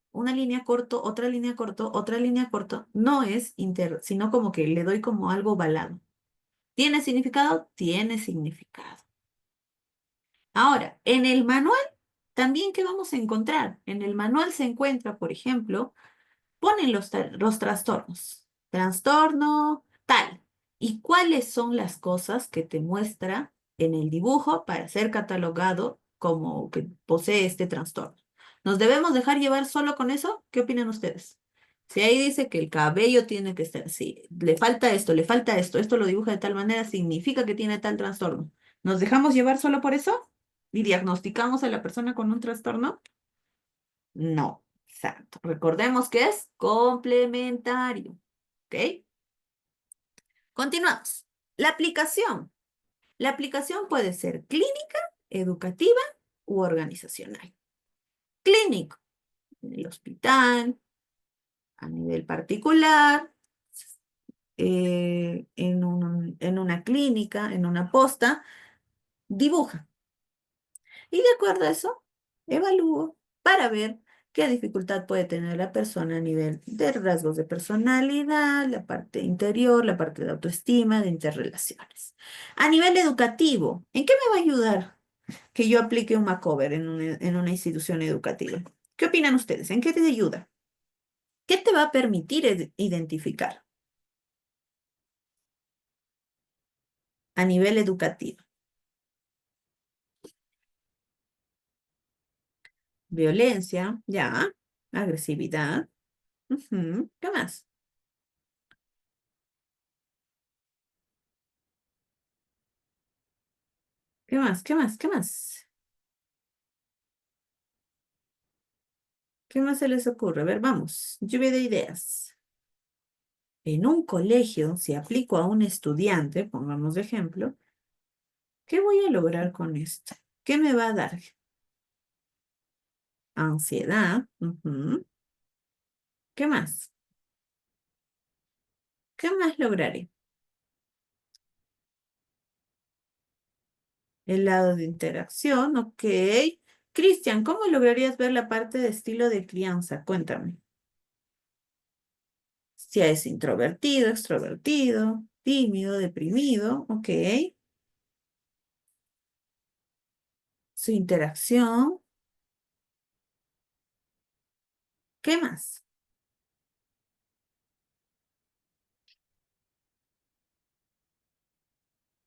corto, otra línea corto, otra línea corto. No es sino como que le doy como algo ovalado. ¿Tiene significado? Tiene significado. Ahora, en el manual, también, ¿qué vamos a encontrar? En el manual se encuentra, por ejemplo, ponen los trastornos. Trastorno tal. ¿Y cuáles son las cosas que te muestra en el dibujo para ser catalogado como que posee este trastorno? ¿Nos debemos dejar llevar solo con eso? ¿Qué opinan ustedes? Si ahí dice que el cabello tiene que estar así, le falta esto lo dibuja de tal manera, significa que tiene tal trastorno. ¿Nos dejamos llevar solo por eso? ¿Y diagnosticamos a la persona con un trastorno? No, exacto. Recordemos que es complementario. ¿Ok? Continuamos. La aplicación. La aplicación puede ser clínica, educativa u organizacional. Clínico, en el hospital, a nivel particular, en una clínica, en una posta, dibuja. Y de acuerdo a eso, evalúo para ver qué dificultad puede tener la persona a nivel de rasgos de personalidad, la parte interior, la parte de autoestima, de interrelaciones. A nivel educativo, ¿en qué me va a ayudar que yo aplique un macover en una institución educativa? ¿Qué opinan ustedes? ¿En qué te ayuda? ¿Qué te va a permitir identificar a nivel educativo? Violencia, ya. Agresividad. Ujú. ¿Qué más? ¿Qué más? ¿Qué más? ¿Qué más? ¿Qué más se les ocurre? A ver, vamos. Lluvia de ideas. En un colegio, si aplico a un estudiante, pongamos de ejemplo, ¿qué voy a lograr con esto? ¿Qué me va a dar? Ansiedad. Ujú. ¿Qué más? ¿Qué más lograré? El lado de interacción, ok. Cristian, ¿cómo lograrías ver la parte de estilo de crianza? Cuéntame. Si es introvertido, extrovertido, tímido, deprimido, ok. Su interacción, ¿qué más?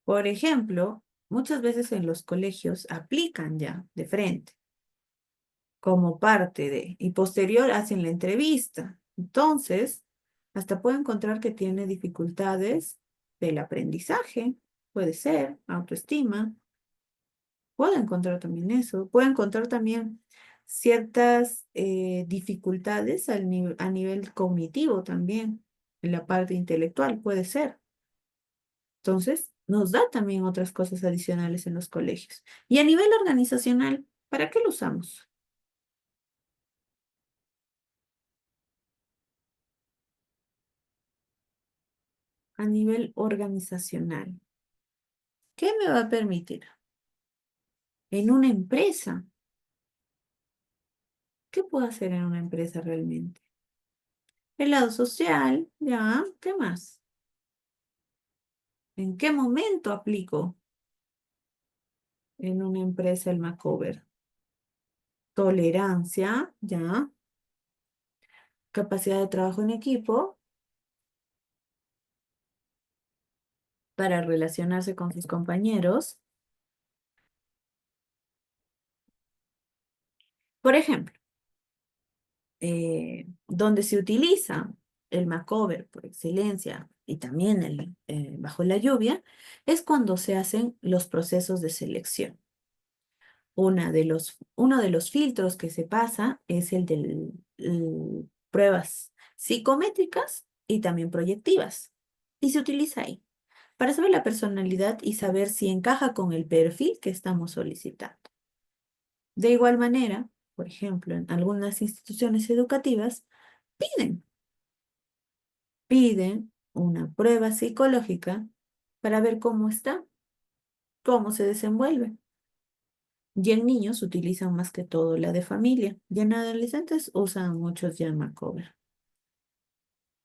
Por ejemplo, muchas veces en los colegios aplican ya de frente como parte de, y posterior hacen la entrevista. Entonces, hasta puede encontrar que tiene dificultades del aprendizaje, puede ser, autoestima, puede encontrar también eso, puede encontrar también ciertas dificultades a nivel cognitivo también, en la parte intelectual, puede ser. Entonces, nos da también otras cosas adicionales en los colegios. Y a nivel organizacional, ¿para qué lo usamos? A nivel organizacional, ¿qué me va a permitir? En una empresa, ¿qué puedo hacer en una empresa realmente? El lado social, ya, ¿qué más? ¿En qué momento aplico en una empresa el macover? Tolerancia, ya. Capacidad de trabajo en equipo para relacionarse con sus compañeros. Por ejemplo, donde se utiliza el macover por excelencia y también el bajo la lluvia, es cuando se hacen los procesos de selección. Uno de los filtros que se pasa es el de pruebas psicométricas y también proyectivas. Y se utiliza ahí para saber la personalidad y saber si encaja con el perfil que estamos solicitando. De igual manera, por ejemplo, en algunas instituciones educativas piden, piden una prueba psicológica para ver cómo está, cómo se desenvuelve. Y en niños utilizan más que todo la de familia. Y en adolescentes usan muchos ya Macover.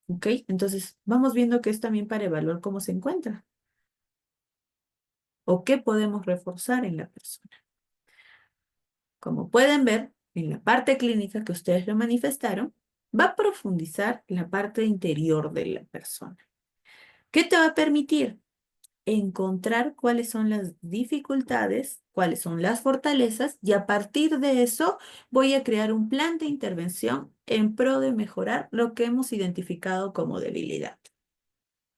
¿Ok? Entonces, vamos viendo que es también para evaluar cómo se encuentra o qué podemos reforzar en la persona. Como pueden ver, en la parte clínica que ustedes lo manifestaron, va a profundizar la parte interior de la persona. ¿Qué te va a permitir? encontrar cuáles son las dificultades, cuáles son las fortalezas, y a partir de eso voy a crear un plan de intervención en pro de mejorar lo que hemos identificado como debilidad.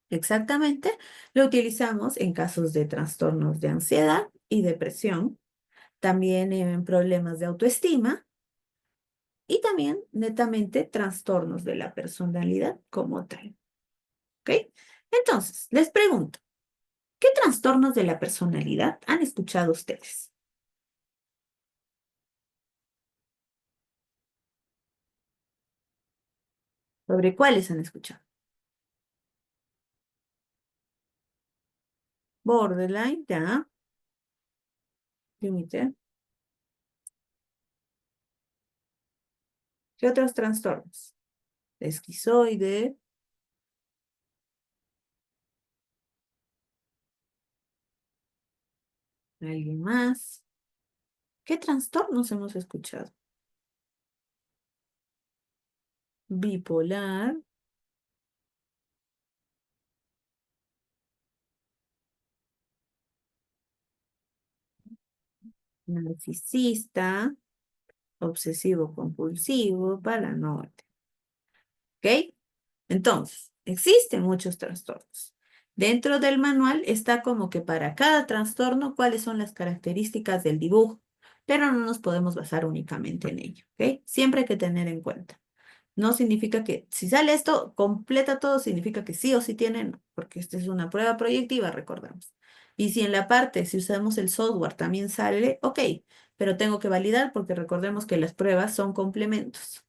Exactamente, lo utilizamos en casos de trastornos de ansiedad y depresión, también en problemas de autoestima y también netamente trastornos de la personalidad como tal. ¿Ok? Entonces, les pregunto, ¿qué trastornos de la personalidad han escuchado ustedes? ¿Sobre cuáles han escuchado? Borderline, ya. Límite. ¿Qué otros trastornos? Esquizoide. ¿Alguien más? ¿Qué trastornos hemos escuchado? Bipolar. Narcisista. Obsesivo compulsivo, paranoide. ¿Ok? Entonces, existen muchos trastornos. Dentro del manual está como que para cada trastorno cuáles son las características del dibujo, pero no nos podemos basar únicamente en ello, ¿ok? Siempre hay que tener en cuenta. No significa que si sale esto, completa todo, significa que sí o sí tienen, porque esta es una prueba proyectiva, recordamos. Y si en la parte, si usamos el software, también sale, ok, pero tengo que validar porque recordemos que las pruebas son complementos.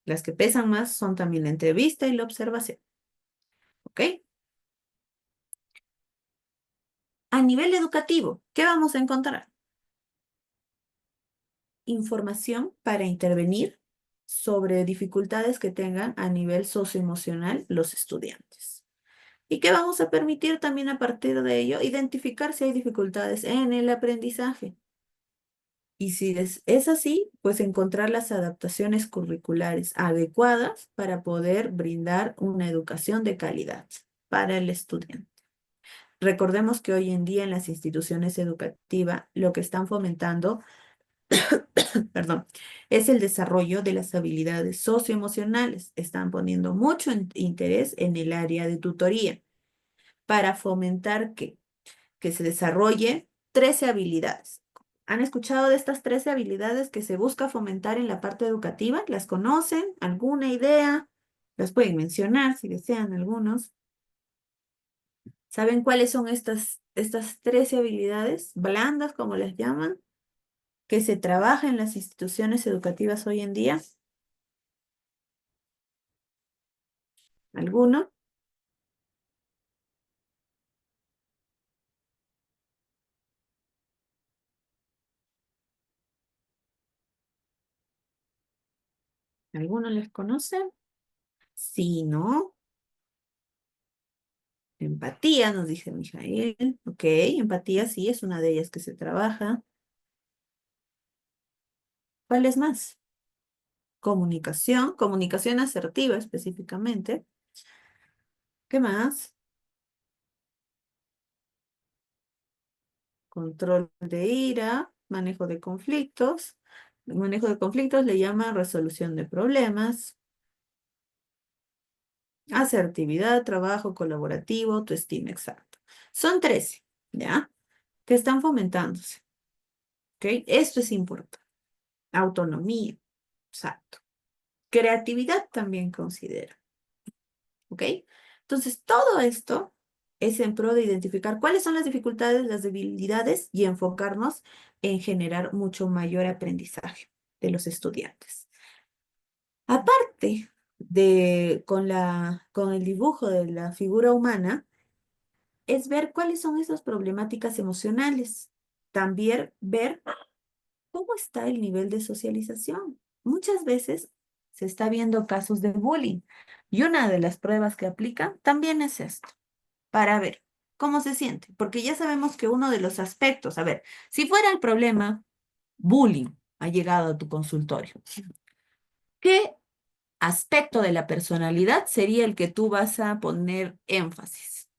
Las que pesan más son también la entrevista y la observación. ¿Ok? A nivel educativo, ¿qué vamos a encontrar? Información para intervenir sobre dificultades que tengan a nivel socioemocional los estudiantes. ¿Y qué vamos a permitir también a partir de ello? Identificar si hay dificultades en el aprendizaje. Y si es así, pues encontrar las adaptaciones curriculares adecuadas para poder brindar una educación de calidad para el estudiante. Recordemos que hoy en día en las instituciones educativas lo que están fomentando, perdón, es el desarrollo de las habilidades socioemocionales. Están poniendo mucho interés en el área de tutoría para fomentar que se desarrolle 13 habilidades. ¿Han escuchado de estas 13 habilidades que se busca fomentar en la parte educativa? ¿Las conocen? ¿Alguna idea? Las pueden mencionar si desean algunos. ¿Saben cuáles son estas 13 habilidades blandas, como las llaman, que se trabaja en las instituciones educativas hoy en día? ¿Alguno? ¿Alguno les conoce? Sí, ¿no? Empatía, nos dice Mijael. Ok, empatía sí es una de ellas que se trabaja. ¿Cuáles más? Comunicación, comunicación asertiva específicamente. ¿Qué más? Control de ira, manejo de conflictos. El manejo de conflictos le llama resolución de problemas. Asertividad, trabajo colaborativo, autoestima, exacto. Son 13, ¿ya? Que están fomentándose, ¿ok? Esto es importante. Autonomía, exacto. Creatividad también considera, ¿ok? Entonces, todo esto es en pro de identificar cuáles son las dificultades, las debilidades y enfocarnos en generar mucho mayor aprendizaje de los estudiantes. Aparte con el dibujo de la figura humana, es ver cuáles son esas problemáticas emocionales. También ver cómo está el nivel de socialización. Muchas veces se está viendo casos de bullying y una de las pruebas que aplican también es esto, para ver cómo se siente, porque ya sabemos que uno de los aspectos, a ver, si fuera el problema bullying ha llegado a tu consultorio, ¿qué aspecto de la personalidad sería el que tú vas a poner énfasis?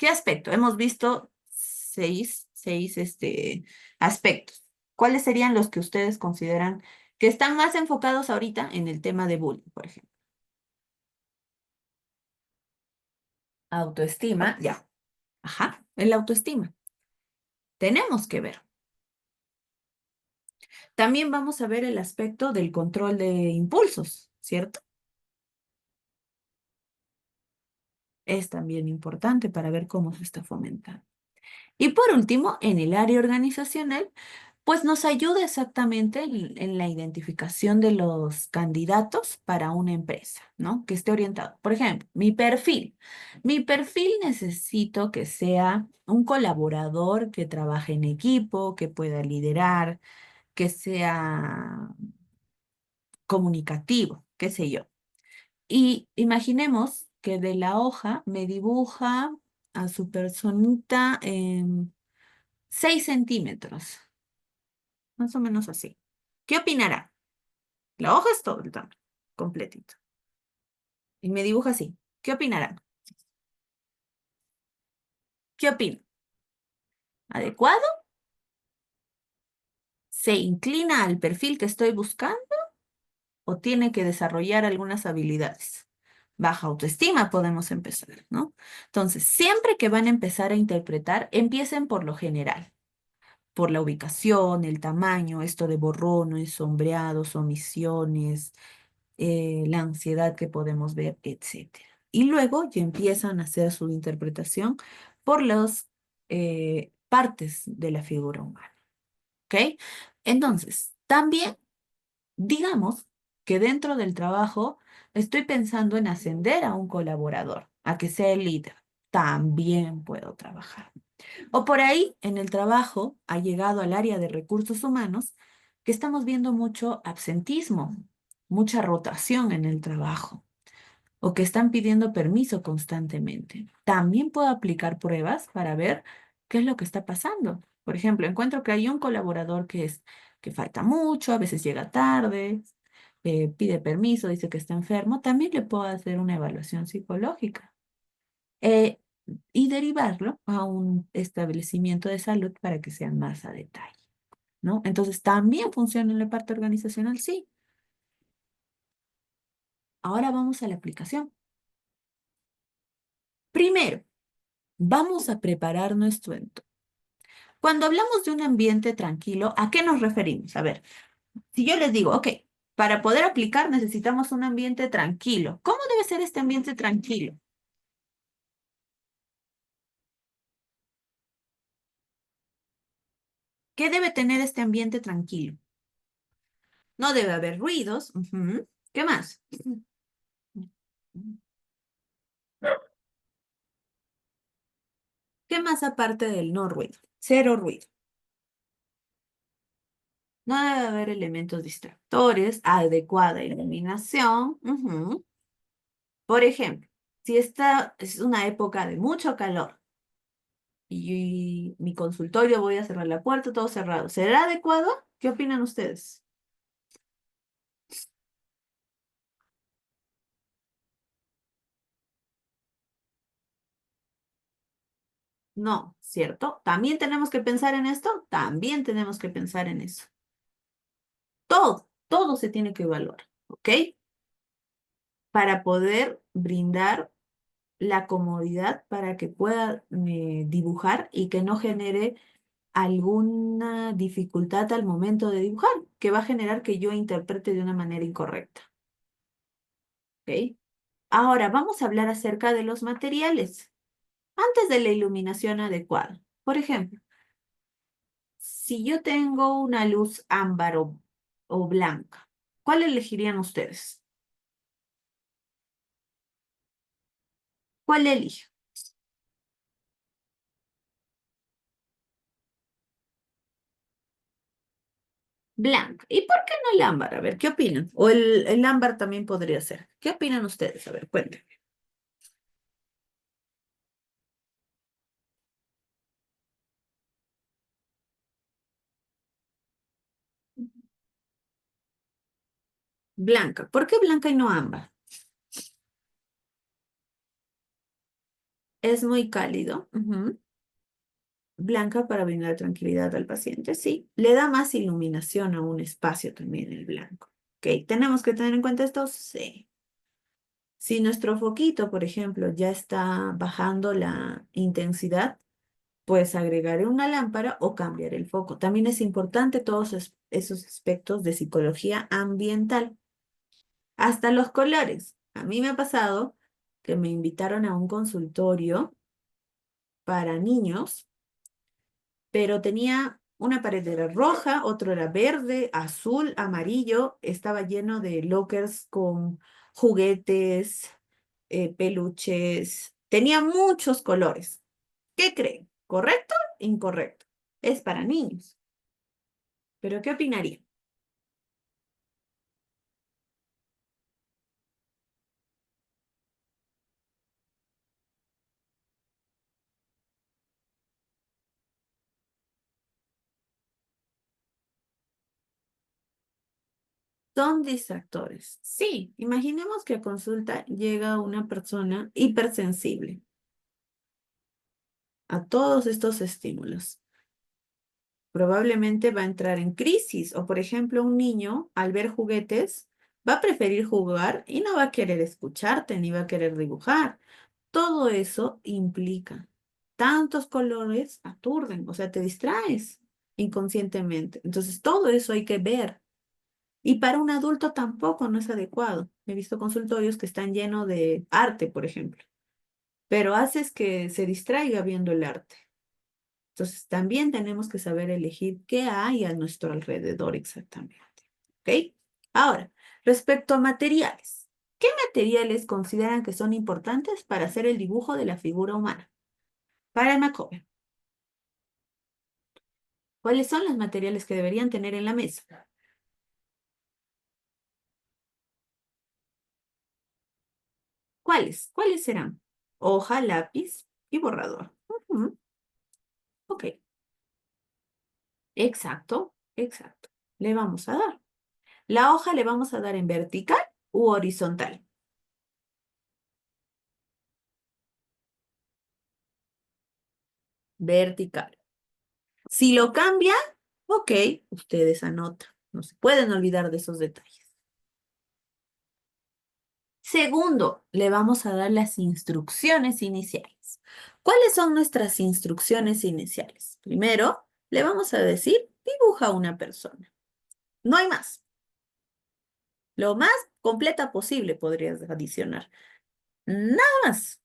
¿Qué aspecto? Hemos visto seis aspectos. ¿Cuáles serían los que ustedes consideran que están más enfocados ahorita en el tema de bullying, por ejemplo? Autoestima, ya. Ajá, el autoestima. Tenemos que ver. También vamos a ver el aspecto del control de impulsos, ¿cierto? Es también importante para ver cómo se está fomentando. Y por último, en el área organizacional, pues nos ayuda exactamente en la identificación de los candidatos para una empresa, ¿no? Que esté orientado. Por ejemplo, mi perfil. Mi perfil necesito que sea un colaborador que trabaje en equipo, que pueda liderar, que sea comunicativo, qué sé yo. Y imaginemos que de la hoja me dibuja a su personita en 6 centímetros, más o menos así. ¿Qué opinará? La hoja es todo el tamaño, completito. Y me dibuja así. ¿Qué opinarán? ¿Qué opina? ¿Adecuado? ¿Se inclina al perfil que estoy buscando o tiene que desarrollar algunas habilidades? Baja autoestima podemos empezar, ¿no? Entonces, siempre que van a empezar a interpretar, empiecen por lo general, por la ubicación, el tamaño, esto de borrones, sombreados, omisiones, la ansiedad que podemos ver, etcétera. Y luego ya empiezan a hacer su interpretación por las partes de la figura humana, ¿ok? Entonces, también digamos que dentro del trabajo estoy pensando en ascender a un colaborador, a que sea el líder. También puedo trabajar. O por ahí, en el trabajo, ha llegado al área de recursos humanos que estamos viendo mucho absentismo, mucha rotación en el trabajo, o que están pidiendo permiso constantemente. También puedo aplicar pruebas para ver qué es lo que está pasando. Por ejemplo, encuentro que hay un colaborador que falta mucho, a veces llega tarde, pide permiso, dice que está enfermo. También le puedo hacer una evaluación psicológica eh, y derivarlo a un establecimiento de salud para que sea más a detalle, ¿no? Entonces, ¿también funciona en la parte organizacional? Sí. Ahora vamos a la aplicación. Primero, vamos a preparar nuestro entorno. Cuando hablamos de un ambiente tranquilo, ¿a qué nos referimos? A ver, si yo les digo, ok, para poder aplicar necesitamos un ambiente tranquilo. ¿Cómo debe ser este ambiente tranquilo? ¿Qué debe tener este ambiente tranquilo? No debe haber ruidos. Ujú. ¿Qué más? ¿Qué más aparte del no ruido? Cero ruido. No debe haber elementos distractores, adecuada iluminación. Ujú. Por ejemplo, si esta es una época de mucho calor y mi consultorio voy a cerrar la puerta, todo cerrado, ¿será adecuado? ¿Qué opinan ustedes? No, ¿cierto? ¿También tenemos que pensar en esto? También tenemos que pensar en eso. Todo se tiene que evaluar, ¿ok? Para poder brindar la comodidad para que pueda dibujar y que no genere alguna dificultad al momento de dibujar, que va a generar que yo interprete de una manera incorrecta. ¿Ok? Ahora vamos a hablar acerca de los materiales antes de la iluminación adecuada. Por ejemplo, si yo tengo una luz ámbar o blanca, ¿cuál elegirían ustedes? ¿Cuál eligen? Blanca. ¿Y por qué no el ámbar? A ver, ¿qué opinan? O el ámbar también podría ser. ¿Qué opinan ustedes? A ver, cuéntenme. Blanca. ¿Por qué blanca y no ámbar? Es muy cálido. Ujú. Blanca para brindar tranquilidad al paciente, sí. Le da más iluminación a un espacio también el blanco. Ok, ¿tenemos que tener en cuenta esto? Sí. Si nuestro foquito, por ejemplo, ya está bajando la intensidad, pues agregaré una lámpara o cambiar el foco. También es importante todos esos aspectos de psicología ambiental. Hasta los colores. A mí me ha pasado que me invitaron a un consultorio para niños, pero tenía una pared era roja, otro era verde, azul, amarillo, estaba lleno de lockers con juguetes, peluches, tenía muchos colores. ¿Qué creen? ¿Correcto? Incorrecto. Es para niños. ¿Pero qué opinaría? Son distractores. Sí, imaginemos que a consulta llega una persona hipersensible a todos estos estímulos. Probablemente va a entrar en crisis o, por ejemplo, un niño al ver juguetes va a preferir jugar y no va a querer escucharte ni va a querer dibujar. Todo eso implica tantos colores aturden, o sea, te distraes inconscientemente. Entonces, todo eso hay que ver. Y para un adulto tampoco no es adecuado. He visto consultorios que están llenos de arte, por ejemplo, pero haces que se distraiga viendo el arte. Entonces, también tenemos que saber elegir qué hay a nuestro alrededor exactamente. ¿Ok? Ahora, respecto a materiales. ¿Qué materiales consideran que son importantes para hacer el dibujo de la figura humana? Para el macabre. ¿Cuáles son los materiales que deberían tener en la mesa? ¿Cuáles? ¿Cuáles serán? Hoja, lápiz y borrador. Ujú. Ok, exacto, exacto. Le vamos a dar. La hoja le vamos a dar en vertical u horizontal. Vertical. Si lo cambia, ok, ustedes anotan. No se pueden olvidar de esos detalles. Segundo, le vamos a dar las instrucciones iniciales. ¿Cuáles son nuestras instrucciones iniciales? Primero, le vamos a decir, dibuja una persona. No hay más. Lo más completa posible podrías adicionar. Nada más.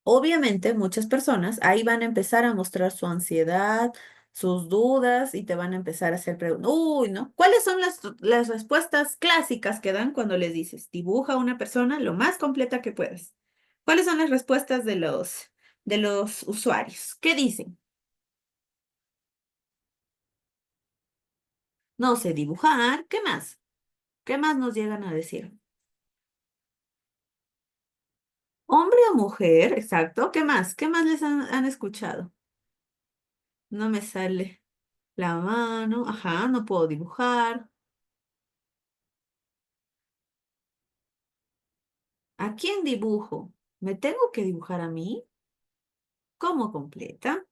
Obviamente, muchas personas ahí van a empezar a mostrar su ansiedad, sus dudas y te van a empezar a hacer preguntas. Uy, ¿no? ¿Cuáles son las respuestas clásicas que dan cuando les dices, dibuja a una persona lo más completa que puedas? ¿Cuáles son las respuestas de los usuarios? ¿Qué dicen? No sé dibujar. ¿Qué más? ¿Qué más nos llegan a decir? Hombre o mujer, exacto. ¿Qué más? ¿Qué más les han escuchado? No me sale la mano. Ajá, no puedo dibujar. ¿A quién dibujo? ¿Me tengo que dibujar a mí? ¿Cómo completa?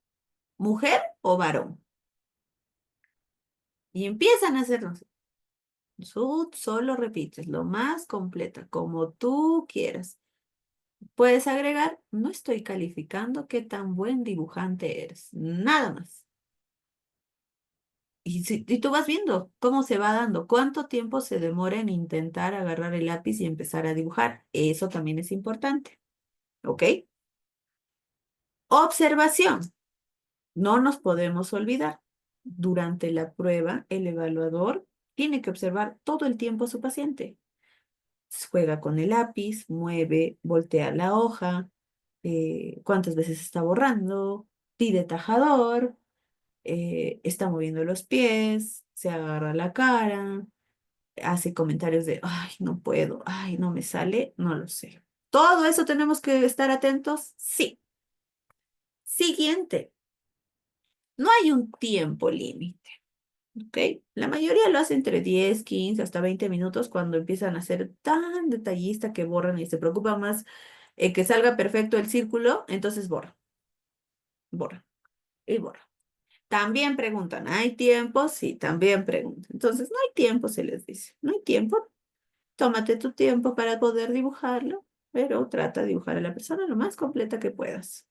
¿Mujer o varón? Y empiezan a hacernos. Solo repites lo más completa, como tú quieras. Puedes agregar, no estoy calificando qué tan buen dibujante eres. Nada más. Y tú vas viendo cómo se va dando, cuánto tiempo se demora en intentar agarrar el lápiz y empezar a dibujar. Eso también es importante. ¿Ok? Observación. No nos podemos olvidar. Durante la prueba, el evaluador tiene que observar todo el tiempo a su paciente. Juega con el lápiz, mueve, voltea la hoja, cuántas veces está borrando, pide tajador, está moviendo los pies, se agarra la cara, hace comentarios de, ay, no puedo, ay, no me sale, no lo sé. ¿Todo eso tenemos que estar atentos? Sí. Siguiente, no hay un tiempo límite. ¿Ok? La mayoría lo hace entre 10, 15, hasta 20 minutos cuando empiezan a ser tan detallista que borran y se preocupan más que salga perfecto el círculo, entonces borra, borra y borra. También preguntan, ¿hay tiempo? Sí, también preguntan. Entonces, no hay tiempo, se les dice. No hay tiempo. Tómate tu tiempo para poder dibujarlo, pero trata de dibujar a la persona lo más completa que puedas.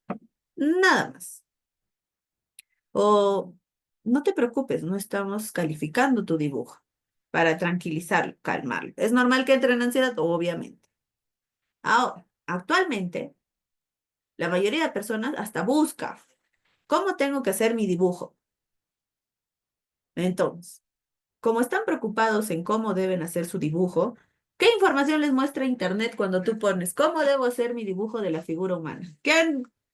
Nada más. O no te preocupes, no estamos calificando tu dibujo para tranquilizarlo, calmarlo. Es normal que entre en ansiedad, obviamente. Ahora, actualmente, la mayoría de personas hasta busca cómo tengo que hacer mi dibujo. Entonces, como están preocupados en cómo deben hacer su dibujo, ¿qué información les muestra Internet cuando tú pones cómo debo hacer mi dibujo de la figura humana?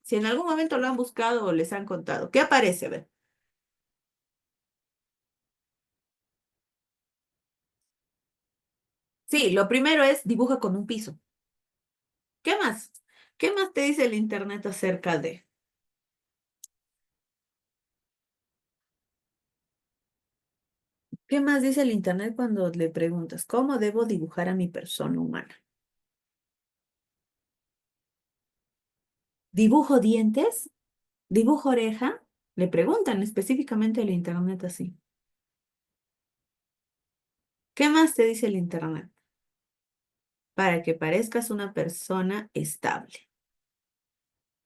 Si en algún momento lo han buscado o les han contado, ¿qué aparece? A ver. Sí, lo primero es dibuja con un piso. ¿Qué más? ¿Qué más te dice el Internet acerca de? ¿Qué más dice el Internet cuando le preguntas cómo debo dibujar a mi persona humana? ¿Dibujo dientes? ¿Dibujo oreja? Le preguntan específicamente el Internet así. ¿Qué más te dice el Internet? Para que parezcas una persona estable.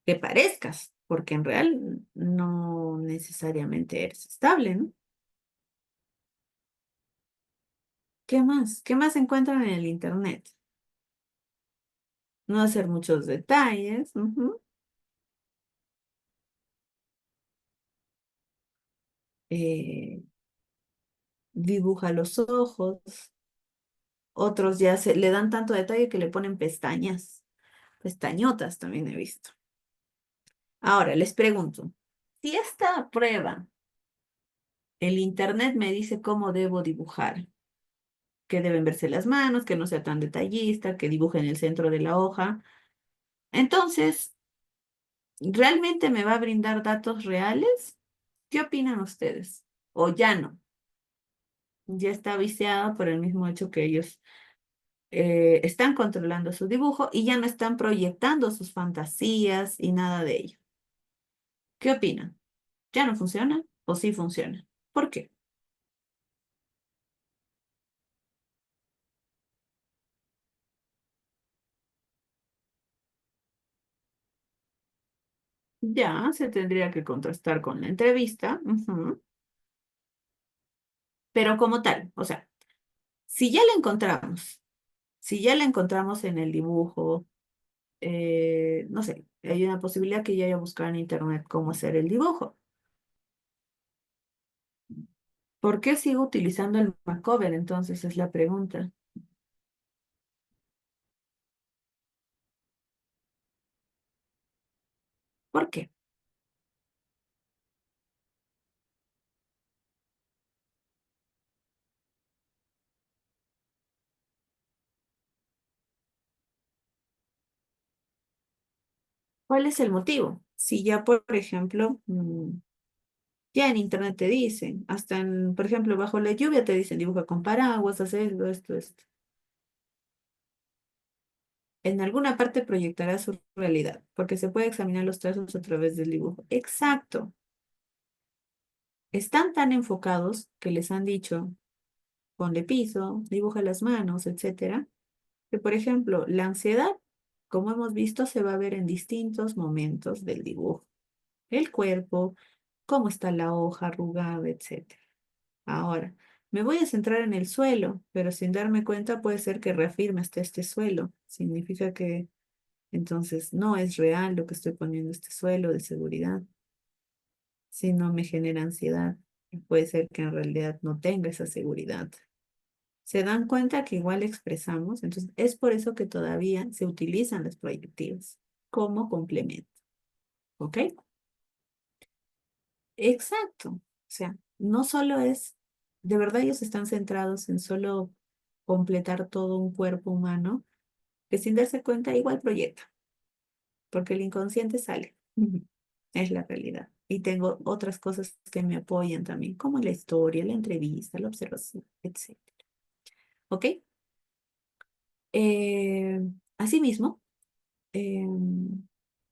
Que parezcas, porque en real no necesariamente eres estable, ¿no? ¿Qué más? ¿Qué más encuentran en el Internet? No hacer muchos detalles. Ujú. Eh, dibuja los ojos. Otros ya le dan tanto detalle que le ponen pestañas. Pestañotas también he visto. Ahora, les pregunto, si esta prueba, el Internet me dice cómo debo dibujar, que deben verse las manos, que no sea tan detallista, que dibuje en el centro de la hoja. Entonces, ¿realmente me va a brindar datos reales? ¿Qué opinan ustedes? ¿O ya no? Ya está viciada por el mismo hecho que ellos están controlando su dibujo y ya no están proyectando sus fantasías y nada de ello. ¿Qué opinan? ¿Ya no funciona o sí funciona? ¿Por qué? Ya se tendría que contrastar con la entrevista, ujú. Pero como tal, o sea, si ya la encontramos, si ya la encontramos en el dibujo, no sé, hay una posibilidad que ya haya buscado en internet cómo hacer el dibujo. ¿Por qué sigo utilizando el Macover? Entonces es la pregunta. ¿Por qué? ¿Cuál es el motivo? Si ya, por ejemplo, ya en internet te dicen, hasta en, por ejemplo, bajo la lluvia te dicen, dibuja con paraguas, haz esto, esto, esto. En alguna parte proyectará su realidad, porque se puede examinar los trazos a través del dibujo. Exacto. Están tan enfocados que les han dicho, ponle piso, dibuja las manos, etcétera, que por ejemplo, la ansiedad, como hemos visto, se va a ver en distintos momentos del dibujo. El cuerpo, cómo está la hoja arrugada, etcétera. Ahora, me voy a centrar en el suelo, pero sin darme cuenta puede ser que reafirme hasta este suelo. Significa que entonces no es real lo que estoy poniendo este suelo de seguridad, sino me genera ansiedad. Y puede ser que en realidad no tenga esa seguridad. ¿Se dan cuenta que igual expresamos? Entonces, es por eso que todavía se utilizan las proyectivas como complemento. ¿Ok? Exacto. O sea, no solo es, de verdad ellos están centrados en solo completar todo un cuerpo humano, que sin darse cuenta igual proyecta, porque el inconsciente sale. Ujú. Es la realidad. Y tengo otras cosas que me apoyan también, como la historia, la entrevista, la observación, etcétera. ¿Ok? Asimismo,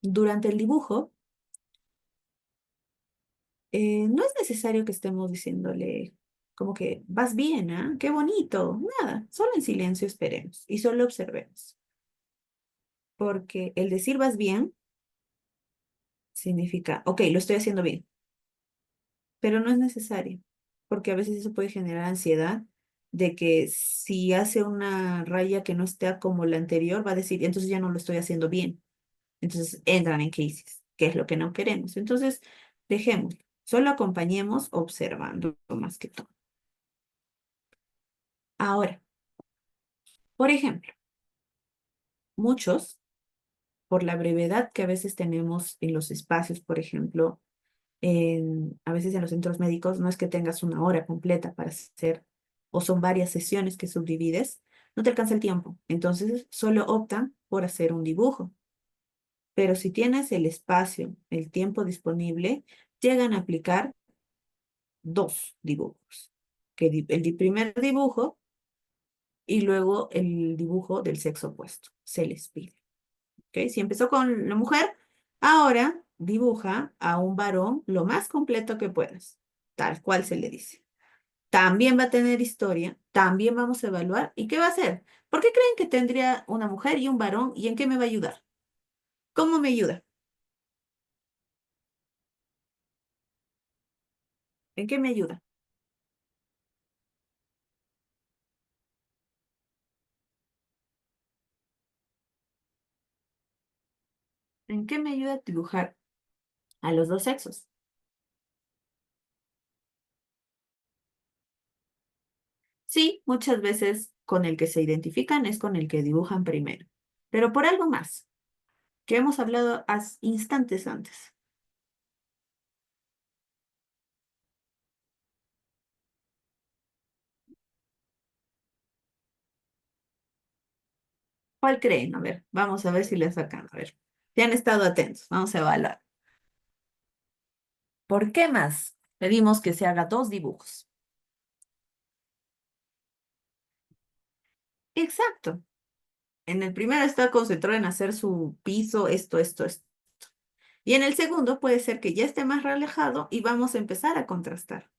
durante el dibujo, no es necesario que estemos diciéndole como que vas bien, ¿ah? Qué bonito. Nada, solo en silencio esperemos y solo observemos. Porque el decir vas bien significa, ok, lo estoy haciendo bien, pero no es necesario, porque a veces eso puede generar ansiedad de que si hace una raya que no esté como la anterior, va a decir, entonces ya no lo estoy haciendo bien. Entonces entran en crisis, que es lo que no queremos. Entonces, dejémoslo. Solo acompañemos observando más que todo. Ahora, por ejemplo, muchos, por la brevedad que a veces tenemos en los espacios, por ejemplo, a veces en los centros médicos, no es que tengas una hora completa para hacer, o son varias sesiones que subdivides, no te alcanza el tiempo. Entonces, solo optan por hacer un dibujo. Pero si tienes el espacio, el tiempo disponible, llegan a aplicar dos dibujos. El primer dibujo y luego el dibujo del sexo opuesto. Se les pide. ¿Ok? Si empezó con la mujer, ahora dibuja a un varón lo más completo que puedas, tal cual se le dice. También va a tener historia, también vamos a evaluar. ¿Y qué va a hacer? ¿Por qué creen que tendría una mujer y un varón? ¿Y en qué me va a ayudar? ¿Cómo me ayuda? ¿En qué me ayuda? ¿En qué me ayuda a dibujar a los dos sexos? Sí, muchas veces con el que se identifican es con el que dibujan primero, pero por algo más, que hemos hablado instantes antes. ¿Cuál creen? A ver, vamos a ver si le sacan. A ver, si han estado atentos, vamos a evaluar. ¿Por qué más pedimos que se haga dos dibujos? Exacto. En el primero está concentrado en hacer su piso, esto. Y en el segundo puede ser que ya esté más relajado y vamos a empezar a contrastar.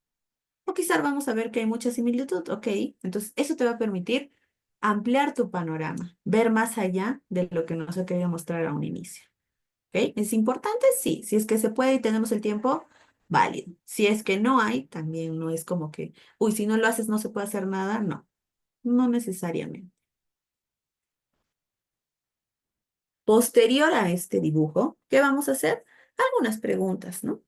O quizás vamos a ver que hay mucha similitud, ok. Entonces, eso te va a permitir ampliar tu panorama, ver más allá de lo que nos ha querido mostrar a un inicio. ¿Ok? ¿Es importante? Sí. Si es que se puede y tenemos el tiempo, válido. Si es que no hay, también no es como que, uy, si no lo haces no se puede hacer nada. No, no necesariamente. Posterior a este dibujo, ¿qué vamos a hacer? Algunas preguntas, ¿no?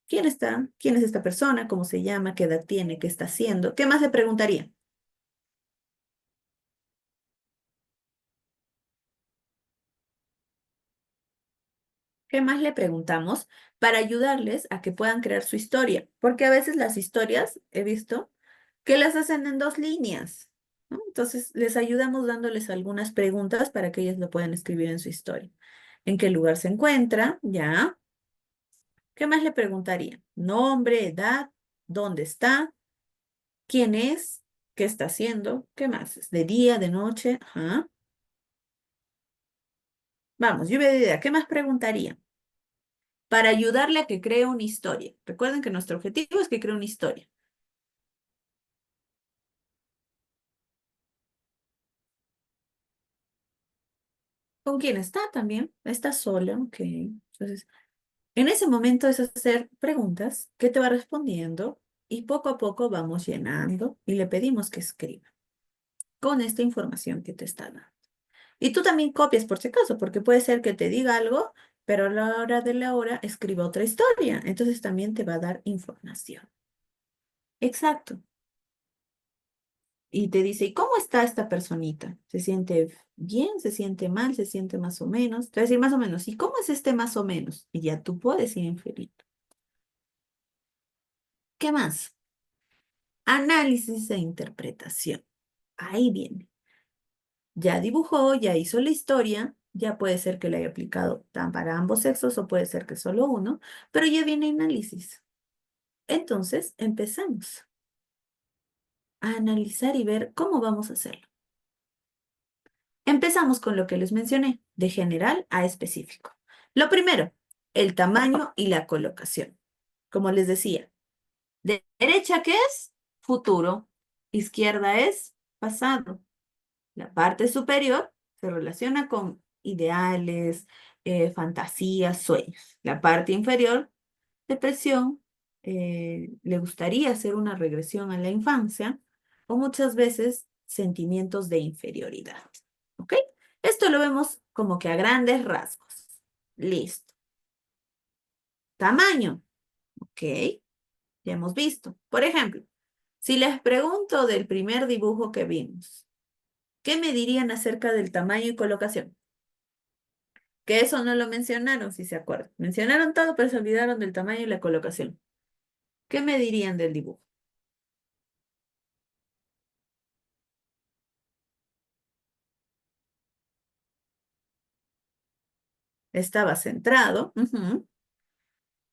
¿Quién está? ¿Quién es esta persona? ¿Cómo se llama? ¿Qué edad tiene? ¿Qué está haciendo? ¿Qué más le preguntaría? ¿Qué más le preguntamos para ayudarles a que puedan crear su historia? Porque a veces las historias, he visto, que las hacen en dos líneas, ¿no? Entonces, les ayudamos dándoles algunas preguntas para que ellos lo puedan escribir en su historia. ¿En qué lugar se encuentra? Ya. ¿Qué más le preguntaría? Nombre, edad, dónde está, quién es, qué está haciendo, qué más. ¿Es de día, de noche? Ajá. Vamos, lluvia de idea. ¿Qué más preguntaría? Para ayudarle a que cree una historia. Recuerden que nuestro objetivo es que cree una historia. ¿Con quién está también? Está sola, ok. Entonces, en ese momento es hacer preguntas que te va respondiendo y poco a poco vamos llenando y le pedimos que escriba con esta información que te está dando. Y tú también copias por si acaso, porque puede ser que te diga algo, pero a la hora de la hora escriba otra historia. Entonces también te va a dar información. Exacto. Y te dice, ¿y cómo está esta personita? ¿Se siente bien? ¿Se siente mal? ¿Se siente más o menos? Te va a decir más o menos. ¿Y cómo es este más o menos? Y ya tú puedes ir inferiendo. ¿Qué más? Análisis e interpretación. Ahí viene. Ya dibujó, ya hizo la historia, ya puede ser que lo haya aplicado tan para ambos sexos o puede ser que solo uno, pero ya viene análisis. Entonces, empezamos a analizar y ver cómo vamos a hacerlo. Empezamos con lo que les mencioné. de general a específico. Lo primero, el tamaño y la colocación. Como les decía, derecha, ¿qué es? Futuro. Izquierda es pasado. La parte superior se relaciona con ideales, fantasías, sueños. La parte inferior, depresión, le gustaría hacer una regresión a la infancia o muchas veces sentimientos de inferioridad. ¿Ok? Esto lo vemos como que a grandes rasgos. Listo. Tamaño. Ok, ya hemos visto. Por ejemplo, si les pregunto del primer dibujo que vimos, ¿qué me dirían acerca del tamaño y colocación? Que eso no lo mencionaron, si se acuerdan. Mencionaron todo, pero se olvidaron del tamaño y la colocación. ¿Qué me dirían del dibujo? Estaba centrado,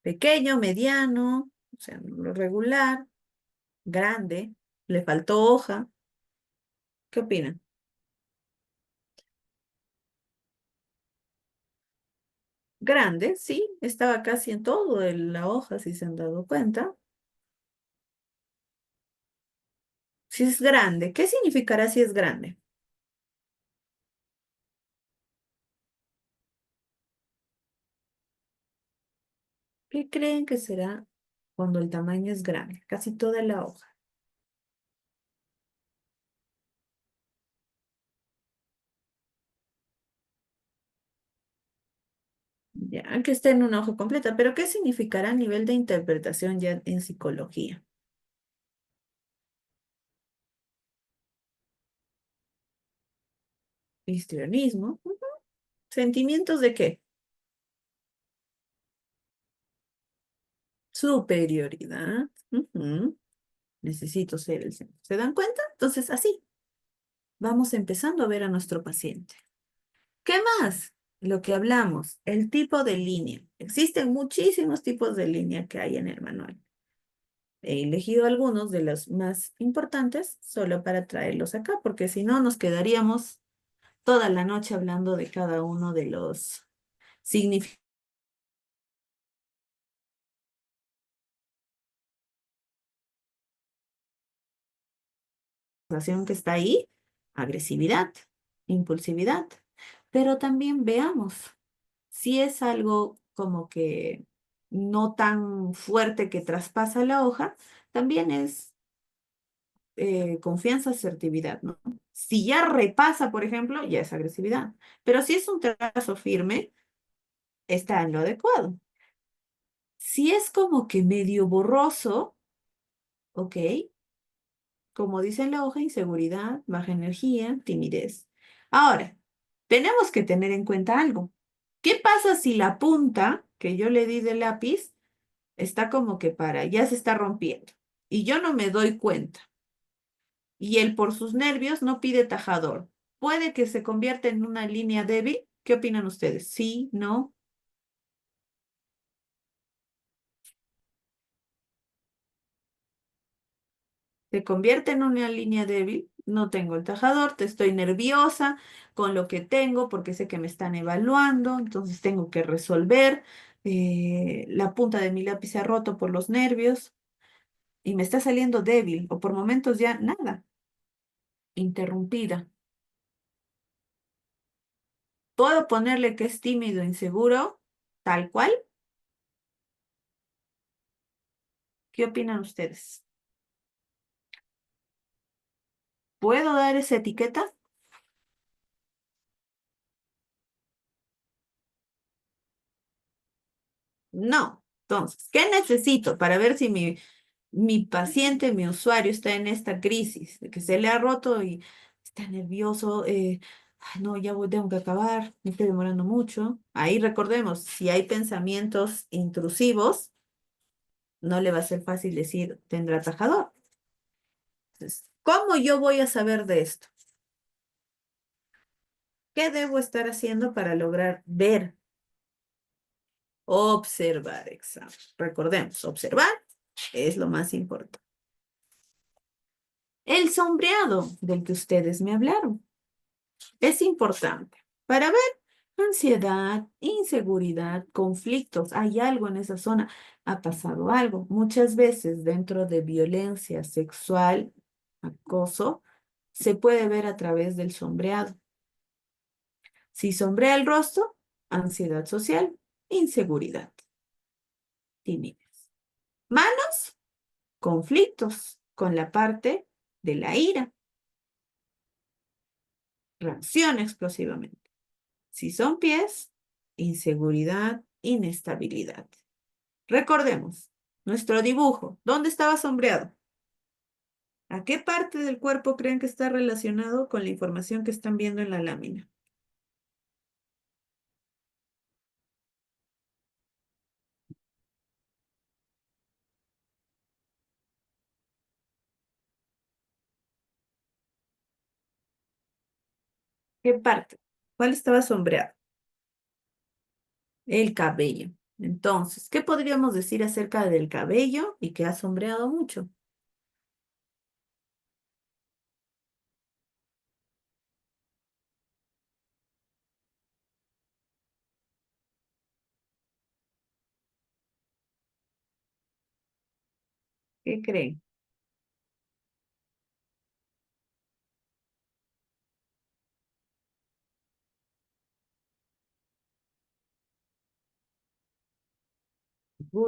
pequeño, mediano, o sea, lo regular, grande, le faltó hoja. ¿Qué opinan? Grande, sí, estaba casi en todo la hoja, si se han dado cuenta. Si es grande, ¿qué significará si es grande? ¿Qué creen que será cuando el tamaño es grande? Casi toda la hoja. Ya, que esté en una hoja completa, pero ¿qué significará a nivel de interpretación ya en psicología? Histrionismo. ¿Sentimientos de qué? Superioridad. Necesito ser el centro. ¿Se dan cuenta? Entonces, así, vamos empezando a ver a nuestro paciente. ¿Qué más? Lo que hablamos, el tipo de línea. Existen muchísimos tipos de línea que hay en el manual. He elegido algunos de los más importantes solo para traerlos acá, porque si no nos quedaríamos toda la noche hablando de cada uno de los significados que está ahí, agresividad, impulsividad, pero también veamos si es algo como que no tan fuerte que traspasa la hoja, también es confianza, asertividad, ¿no? Si ya repasa, por ejemplo, ya es agresividad, pero si es un trazo firme, está en lo adecuado. Si es como que medio borroso, ok, como dice en la hoja, inseguridad, baja energía, timidez. Ahora, tenemos que tener en cuenta algo. ¿Qué pasa si la punta que yo le di del lápiz está como que ya se está rompiendo y yo no me doy cuenta? Y él por sus nervios no pide tajador. ¿Puede que se convierta en una línea débil? ¿Qué opinan ustedes? ¿Sí? ¿No? Se convierte en una línea débil, no tengo el tajador, te estoy nerviosa con lo que tengo porque sé que me están evaluando, entonces tengo que resolver. La punta de mi lápiz se ha roto por los nervios y me está saliendo débil o por momentos ya nada, interrumpida. ¿Puedo ponerle que es tímido, inseguro, tal cual? ¿Qué opinan ustedes? ¿Puedo dar esa etiqueta? No. Entonces, ¿qué necesito para ver si mi paciente, mi usuario está en esta crisis, de que se le ha roto y está nervioso? Ay, no, tengo que acabar, me estoy demorando mucho. Ahí recordemos, si hay pensamientos intrusivos, no le va a ser fácil decir, tendrá atajador. Entonces, ¿cómo yo voy a saber de esto? ¿Qué debo estar haciendo para lograr ver? Observar, exacto. Recordemos, observar es lo más importante. El sombreado del que ustedes me hablaron es importante para ver Ansiedad, inseguridad, conflictos. Hay algo en esa zona. Ha pasado algo. Muchas veces dentro de violencia sexual, acoso, se puede ver a través del sombreado. Si sombrea el rostro, ansiedad social, inseguridad, timidez. Manos, conflictos con la parte de la ira, reacciona explosivamente. Si son pies, inseguridad, inestabilidad. Recordemos, nuestro dibujo, ¿dónde estaba sombreado? ¿A qué parte del cuerpo creen que está relacionado con la información que están viendo en la lámina? ¿Qué parte? ¿Cuál estaba sombreado? El cabello. Entonces, ¿qué podríamos decir acerca del cabello y que ha sombreado mucho? ¿Qué creen?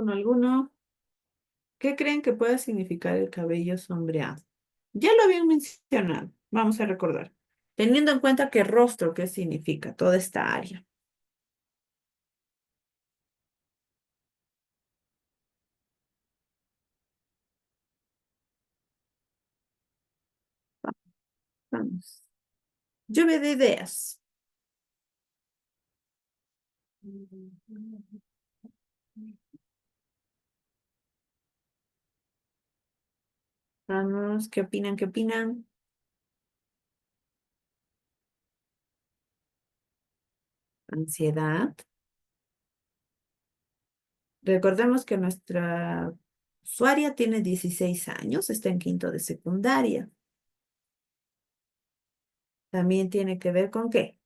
¿Alguno? ¿Qué creen que pueda significar el cabello sombreado? Ya lo habían mencionado. Vamos a recordar. Teniendo en cuenta que rostro, ¿qué significa toda esta área? Vamos. Lluvia de ideas. Vamos, ¿qué opinan? ¿Qué opinan? Ansiedad. Recordemos que nuestra usuaria tiene 16 años, está en quinto de secundaria. También tiene que ver con qué?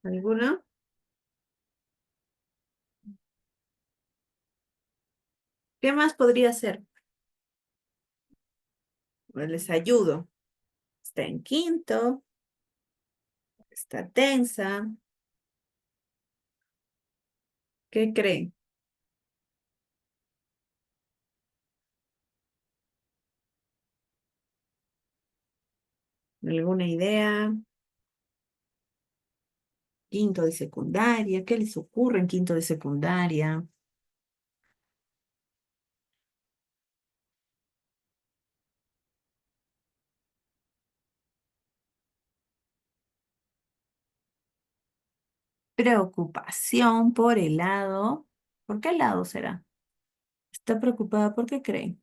¿Alguna? ¿Qué más podría ser? Pues les ayudo. Está en quinto, está tensa. ¿Qué creen? ¿Alguna idea? Quinto de secundaria, ¿qué les ocurre en quinto de secundaria? Preocupación por el lado. ¿Por qué lado será? ¿Está preocupada por qué creen?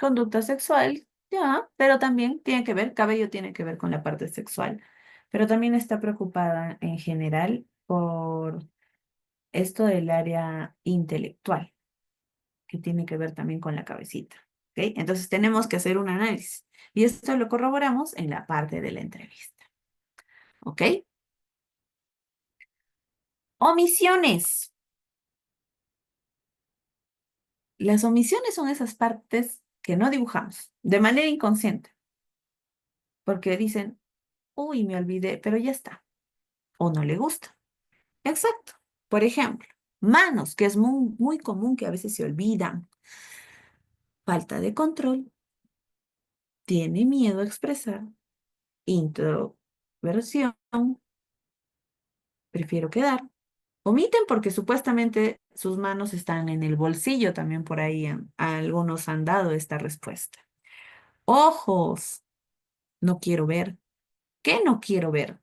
Conducta sexual, ya, pero también tiene que ver, cabello tiene que ver con la parte sexual, pero también está preocupada en general por esto del área intelectual, que tiene que ver también con la cabecita. ¿Ok? Entonces tenemos que hacer un análisis y esto lo corroboramos en la parte de la entrevista. ¿Ok? Omisiones. Las omisiones son esas partes que no dibujamos de manera inconsciente, porque dicen, uy, me olvidé, pero ya está, o no le gusta. Exacto. Por ejemplo, manos, que es muy, muy común que a veces se olvidan. Falta de control, tiene miedo a expresar, introversión, prefiero quedar. Omiten porque supuestamente sus manos están en el bolsillo, también por ahí algunos han dado esta respuesta. Ojos, no quiero ver. ¿Qué no quiero ver?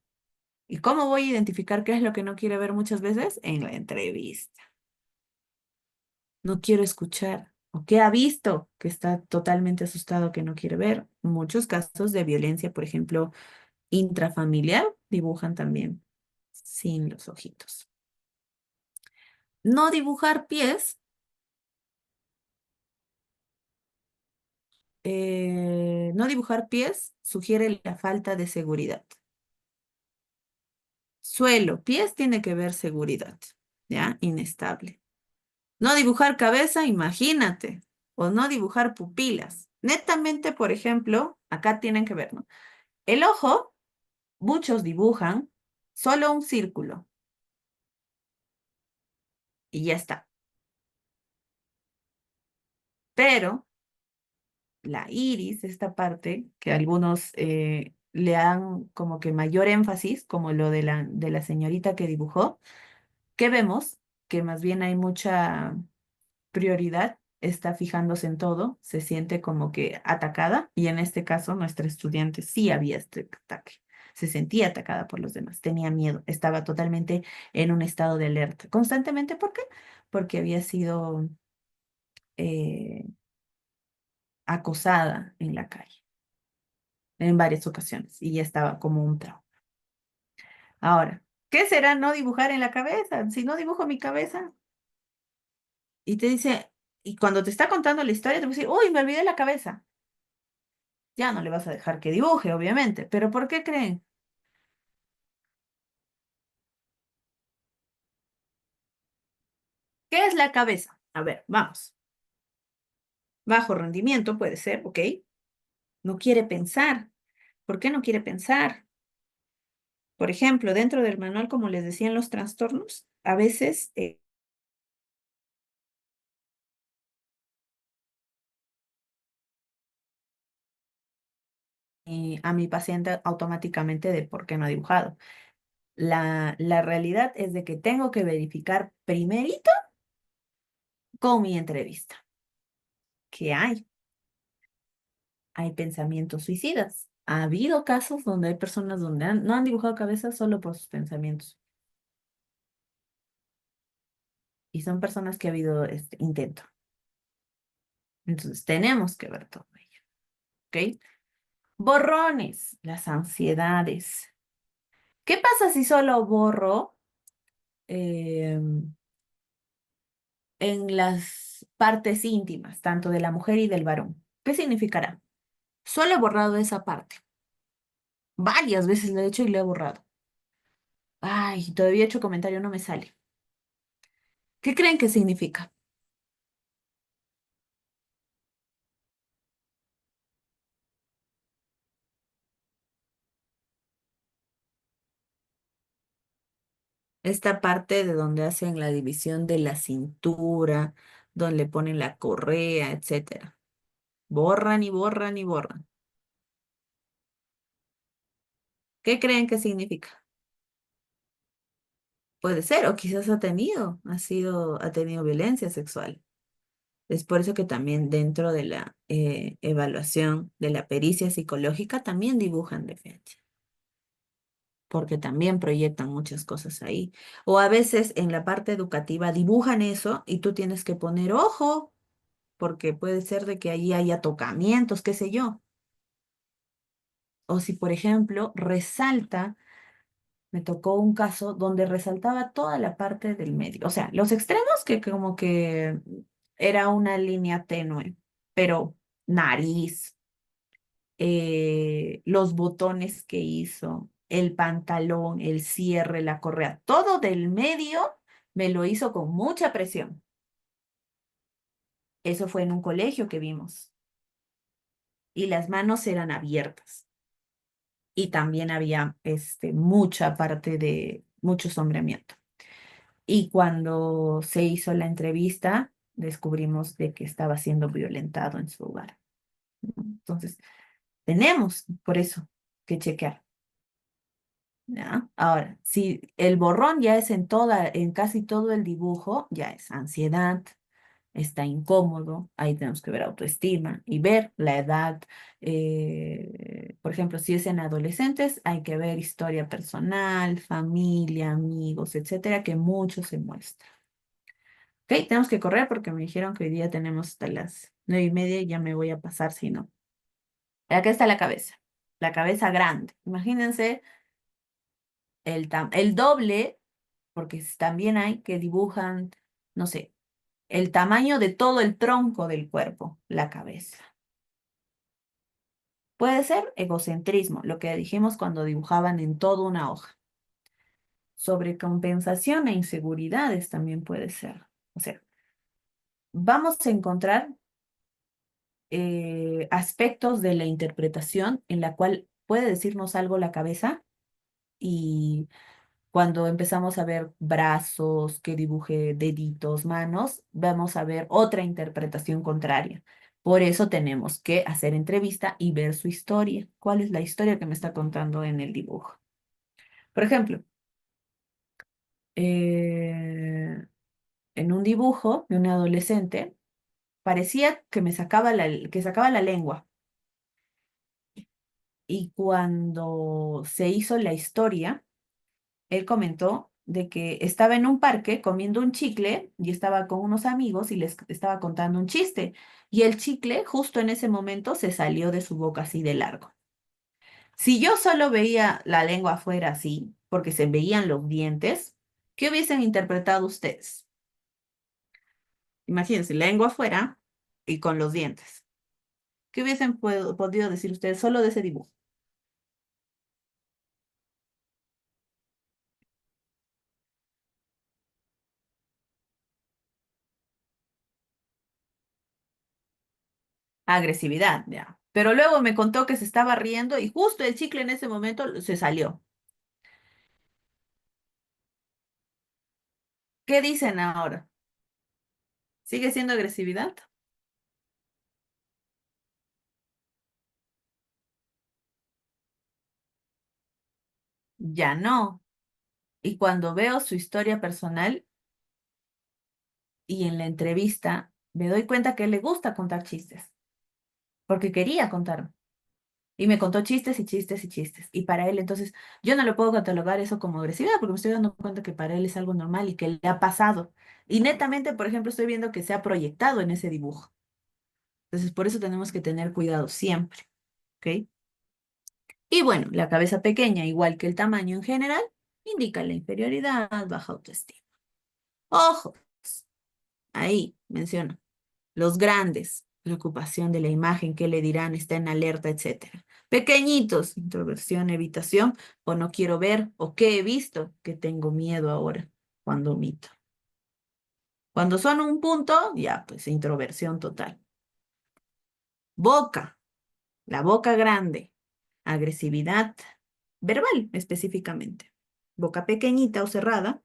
¿Y cómo voy a identificar qué es lo que no quiere ver muchas veces? En la entrevista. No quiero escuchar. ¿O qué ha visto? Que está totalmente asustado, que no quiere ver. Muchos casos de violencia, por ejemplo, intrafamiliar, dibujan también sin los ojitos. No dibujar pies. No dibujar pies sugiere la falta de seguridad. Suelo, pies tiene que ver seguridad, ¿ya? Inestable. No dibujar cabeza, imagínate. O no dibujar pupilas. Netamente, por ejemplo, acá tienen que ver, ¿no? El ojo, muchos dibujan solo un círculo y ya está. Pero la iris, esta parte que algunos le dan como que mayor énfasis, como lo de la señorita que dibujó, ¿qué vemos? Que más bien hay mucha prioridad, está fijándose en todo, se siente como que atacada y en este caso nuestra estudiante sí había este ataque. Se sentía atacada por los demás, tenía miedo, estaba totalmente en un estado de alerta. Constantemente, ¿por qué? Porque había sido eh, acosada en la calle en varias ocasiones y ya estaba como un trauma. Ahora, ¿qué será no dibujar en la cabeza? Si no dibujo mi cabeza y te dice, y cuando te está contando la historia, te va a decir, uy, me olvidé la cabeza. Ya no le vas a dejar que dibuje, obviamente. ¿Pero por qué creen? ¿Qué es la cabeza? A ver, vamos. Bajo rendimiento puede ser, ¿ok? No quiere pensar. ¿Por qué no quiere pensar? Por ejemplo, dentro del manual, como les decía en los trastornos, a veces a mi paciente automáticamente de por qué no ha dibujado. La realidad es de que tengo que verificar primerito con mi entrevista. ¿Qué hay? Hay pensamientos suicidas. Ha habido casos donde hay personas donde no han dibujado cabezas solo por sus pensamientos. Y son personas que ha habido este intento. Entonces, tenemos que ver todo ello. ¿Ok? Borrones, las ansiedades. ¿Qué pasa si solo borro eh, en las partes íntimas, tanto de la mujer y del varón? ¿Qué significará? Solo he borrado esa parte. Varias veces lo he hecho y lo he borrado. Ay, todavía he hecho comentario, no me sale. ¿Qué creen que significa? Esta parte de donde hacen la división de la cintura, donde le ponen la correa, etcétera. Borran y borran y borran. ¿Qué creen que significa? Puede ser, o quizás ha tenido violencia sexual. Es por eso que también dentro de la evaluación de la pericia psicológica también dibujan defensa, porque también proyectan muchas cosas ahí. O a veces en la parte educativa dibujan eso y tú tienes que poner ojo, porque puede ser de que ahí haya tocamientos, qué sé yo. O si, por ejemplo, resalta, me tocó un caso donde resaltaba toda la parte del medio, o sea, los extremos que como que era una línea tenue, pero nariz, los botones que hizo, el pantalón, el cierre, la correa, todo del medio me lo hizo con mucha presión. Eso fue en un colegio que vimos y las manos eran abiertas. Y también había mucha parte de mucho sombreamiento. Y cuando se hizo la entrevista, descubrimos de que estaba siendo violentado en su hogar, ¿no? Entonces, tenemos por eso que chequear, ¿ya? Ahora, si el borrón ya es en casi todo el dibujo, ya es ansiedad, está incómodo, ahí tenemos que ver autoestima y ver la edad. Por ejemplo, si es en adolescentes, hay que ver historia personal, familia, amigos, etcétera, que mucho se muestra. Ok, tenemos que correr porque me dijeron que hoy día tenemos hasta las 9:30 y ya me voy a pasar si no. Acá está la cabeza grande. Imagínense el doble, porque también hay que dibujan, no sé, el tamaño de todo el tronco del cuerpo, la cabeza. Puede ser egocentrismo, lo que dijimos cuando dibujaban en toda una hoja. Sobrecompensación e inseguridades también puede ser. O sea, vamos a encontrar aspectos de la interpretación en la cual puede decirnos algo la cabeza y cuando empezamos a ver brazos, que dibuje deditos, manos, vamos a ver otra interpretación contraria. Por eso tenemos que hacer entrevista y ver su historia. ¿Cuál es la historia que me está contando en el dibujo? Por ejemplo, eh, en un dibujo de un adolescente, parecía que que sacaba la lengua. Y cuando se hizo la historia, él comentó de que estaba en un parque comiendo un chicle y estaba con unos amigos y les estaba contando un chiste. Y el chicle justo en ese momento se salió de su boca así de largo. Si yo solo veía la lengua afuera así, porque se veían los dientes, ¿qué hubiesen interpretado ustedes? Imagínense, lengua afuera y con los dientes. ¿Qué hubiesen podido decir ustedes solo de ese dibujo? Agresividad, ya. Pero luego me contó que se estaba riendo y justo el chicle en ese momento se salió. ¿Qué dicen ahora? ¿Sigue siendo agresividad? Ya no. Y cuando veo su historia personal y en la entrevista, me doy cuenta que le gusta contar chistes, porque quería contar. Y me contó chistes y chistes y chistes. Y para él, entonces, yo no le puedo catalogar eso como agresividad, porque me estoy dando cuenta que para él es algo normal y que le ha pasado. Y netamente, por ejemplo, estoy viendo que se ha proyectado en ese dibujo. Entonces, por eso tenemos que tener cuidado siempre, ¿ok? Y bueno, la cabeza pequeña, igual que el tamaño en general, indica la inferioridad, baja autoestima. Ojos, ahí menciona. Los grandes, preocupación de la imagen, qué le dirán, está en alerta, etcétera. Pequeñitos, introversión, evitación, o no quiero ver, o qué he visto, que tengo miedo ahora cuando omito. Cuando son un punto, ya, pues introversión total. Boca, la boca grande, agresividad verbal específicamente. Boca pequeñita o cerrada,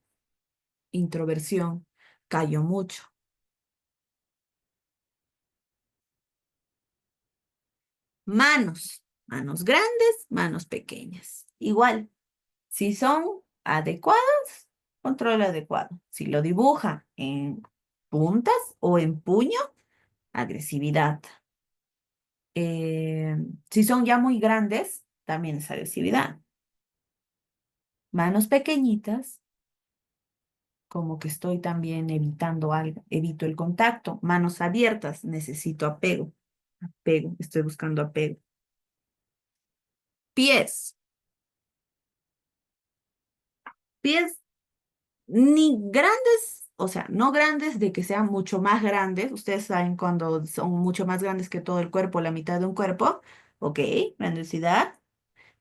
introversión, callo mucho. Manos, manos grandes, manos pequeñas. Igual, si son adecuadas, control adecuado. Si lo dibuja en puntas o en puño, agresividad. Eh, si son ya muy grandes, también es agresividad. Manos pequeñitas, como que estoy también evitando algo, evito el contacto. Manos abiertas, necesito apego. Apego, estoy buscando apego. Pies. Pies ni grandes, o sea, no grandes de que sean mucho más grandes. Ustedes saben cuando son mucho más grandes que todo el cuerpo, la mitad de un cuerpo. Ok, grandosidad.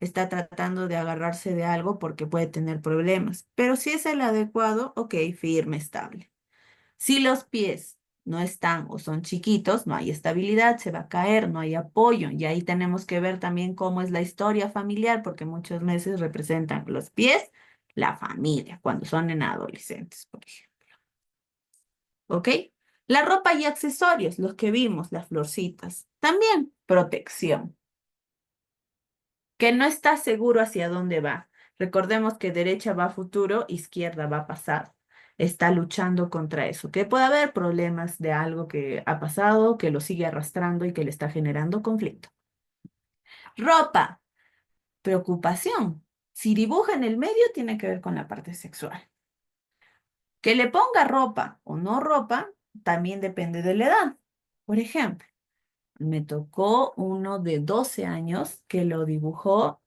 Está tratando de agarrarse de algo porque puede tener problemas. Pero si es el adecuado, ok, firme, estable. Si los pies no están o son chiquitos, no hay estabilidad, se va a caer, no hay apoyo. Y ahí tenemos que ver también cómo es la historia familiar, porque muchas veces representan los pies, la familia, cuando son en adolescentes, por ejemplo. ¿Ok? La ropa y accesorios, los que vimos, las florcitas. También protección, que no está seguro hacia dónde va. Recordemos que derecha va a futuro, izquierda va a pasado. está luchando contra eso. Que puede haber problemas de algo que ha pasado, que lo sigue arrastrando y que le está generando conflicto. Ropa, preocupación. Si dibuja en el medio, tiene que ver con la parte sexual. Que le ponga ropa o no ropa, también depende de la edad. Por ejemplo, me tocó uno de 12 años que lo dibujó,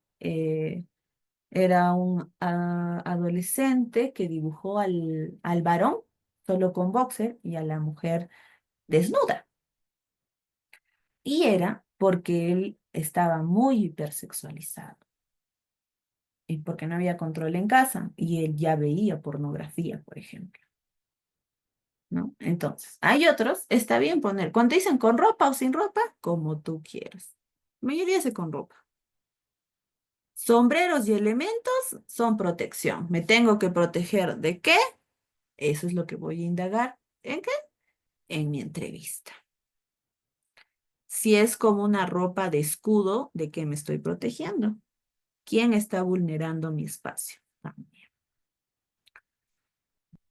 era un adolescente que dibujó al varón solo con boxer y a la mujer desnuda. Y era porque él estaba muy hipersexualizado y porque no había control en casa y él ya veía pornografía, por ejemplo. ¿No? Entonces, hay otros, está bien poner, cuando dicen con ropa o sin ropa, como tú quieras. La mayoría hace con ropa. Sombreros y elementos son protección. ¿Me tengo que proteger de qué? Eso es lo que voy a indagar. ¿En qué? En mi entrevista. Si es como una ropa de escudo, ¿de qué me estoy protegiendo? ¿Quién está vulnerando mi espacio? También.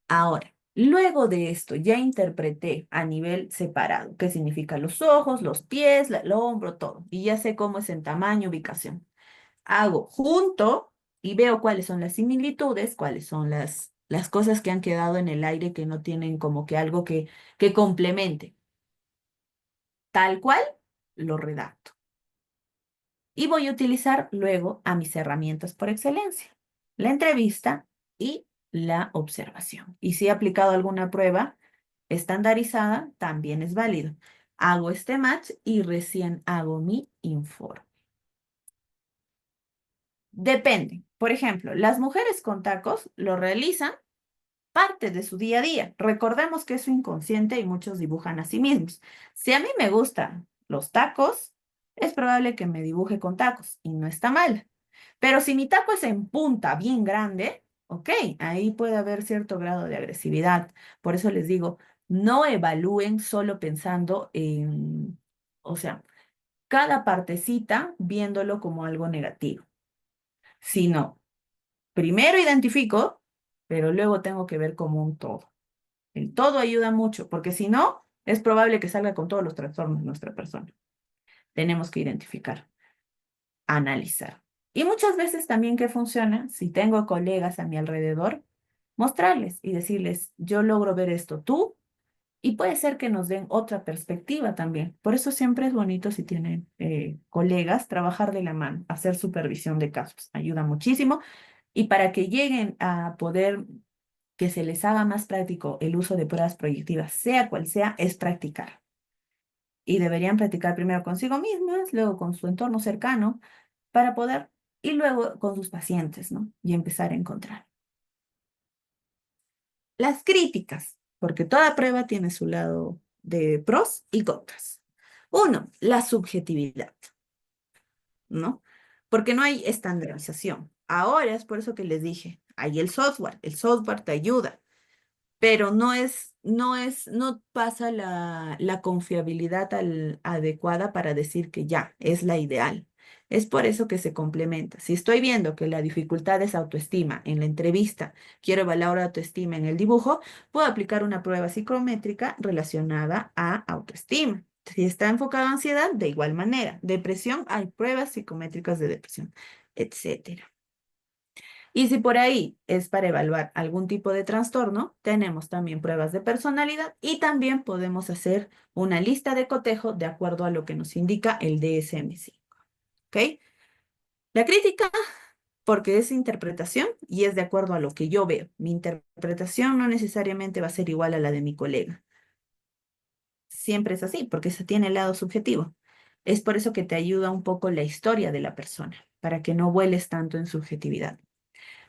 Ahora, luego de esto, ya interpreté a nivel separado qué significa los ojos, los pies, el hombro, todo. Y ya sé cómo es en tamaño, ubicación. Hago junto y veo cuáles son las similitudes, cuáles son las cosas que han quedado en el aire que no tienen como que algo que complemente. Tal cual, lo redacto. Y voy a utilizar luego a mis herramientas por excelencia, la entrevista y la observación. Y si he aplicado alguna prueba estandarizada, también es válido. Hago este match y recién hago mi informe. Depende. Por ejemplo, las mujeres con tacos lo realizan parte de su día a día. Recordemos que es su inconsciente y muchos dibujan a sí mismos. Si a mí me gustan los tacos, es probable que me dibuje con tacos y no está mal. Pero si mi taco es en punta, bien grande, ok, ahí puede haber cierto grado de agresividad. Por eso les digo, no evalúen solo pensando en, o sea, cada partecita viéndolo como algo negativo, sino primero identifico, pero luego tengo que ver como un todo. El todo ayuda mucho, porque si no, es probable que salga con todos los trastornos de nuestra persona. Tenemos que identificar, analizar. Y muchas veces también que funciona, si tengo colegas a mi alrededor, mostrarles y decirles, yo logro ver esto, tú, y puede ser que nos den otra perspectiva también. Por eso siempre es bonito si tienen colegas, trabajar de la mano, hacer supervisión de casos. Ayuda muchísimo. Y para que lleguen a poder que se les haga más práctico el uso de pruebas proyectivas, sea cual sea, es practicar. Y deberían practicar primero consigo mismas, luego con su entorno cercano, para poder, y luego con sus pacientes, ¿no? Y empezar a encontrar. Las críticas, porque toda prueba tiene su lado de pros y contras. Uno, la subjetividad, ¿no? Porque no hay estandarización. Ahora es por eso que les dije, hay el software te ayuda, pero no pasa la confiabilidad adecuada para decir que ya es la ideal. Es por eso que se complementa. Si estoy viendo que la dificultad es autoestima en la entrevista, quiero evaluar autoestima en el dibujo, puedo aplicar una prueba psicométrica relacionada a autoestima. Si está enfocado a ansiedad, de igual manera. Depresión, hay pruebas psicométricas de depresión, etcétera. Y si por ahí es para evaluar algún tipo de trastorno, tenemos también pruebas de personalidad y también podemos hacer una lista de cotejo de acuerdo a lo que nos indica el DSM-5. ¿Ok? La crítica, porque es interpretación y es de acuerdo a lo que yo veo. Mi interpretación no necesariamente va a ser igual a la de mi colega. Siempre es así, porque se tiene el lado subjetivo. Es por eso que te ayuda un poco la historia de la persona, para que no vueles tanto en subjetividad.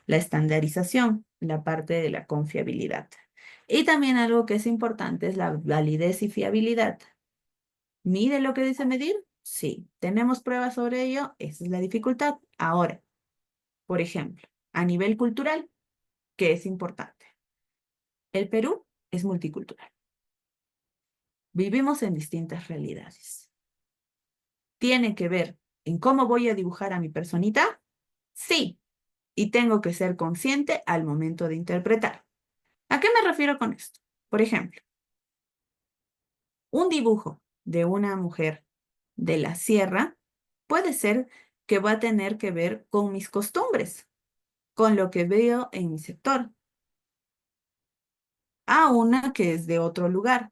La estandarización, la parte de la confiabilidad. Y también algo que es importante es la validez y fiabilidad. ¿Mide lo que dice medir? Sí. ¿Tenemos pruebas sobre ello? Esa es la dificultad. Ahora, por ejemplo, a nivel cultural, ¿qué es importante? El Perú es multicultural. Vivimos en distintas realidades. ¿Tiene que ver en cómo voy a dibujar a mi personita? Sí. Y tengo que ser consciente al momento de interpretar. ¿A qué me refiero con esto? Por ejemplo, un dibujo de una mujer de la sierra puede ser que va a tener que ver con mis costumbres, con lo que veo en mi sector, a una que es de otro lugar.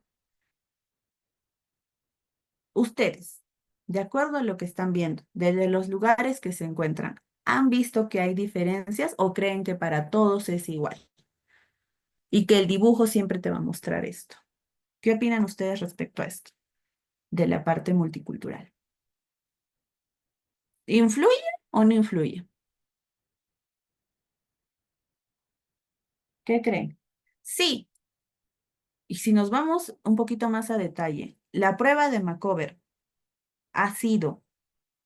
Ustedes, de acuerdo a lo que están viendo, desde los lugares que se encuentran, ¿han visto que hay diferencias o creen que para todos es igual? Y que el dibujo siempre te va a mostrar esto. ¿Qué opinan ustedes respecto a esto, de la parte multicultural? ¿Influye o no influye? ¿Qué creen? Sí, y si nos vamos un poquito más a detalle, la prueba de Macover ha sido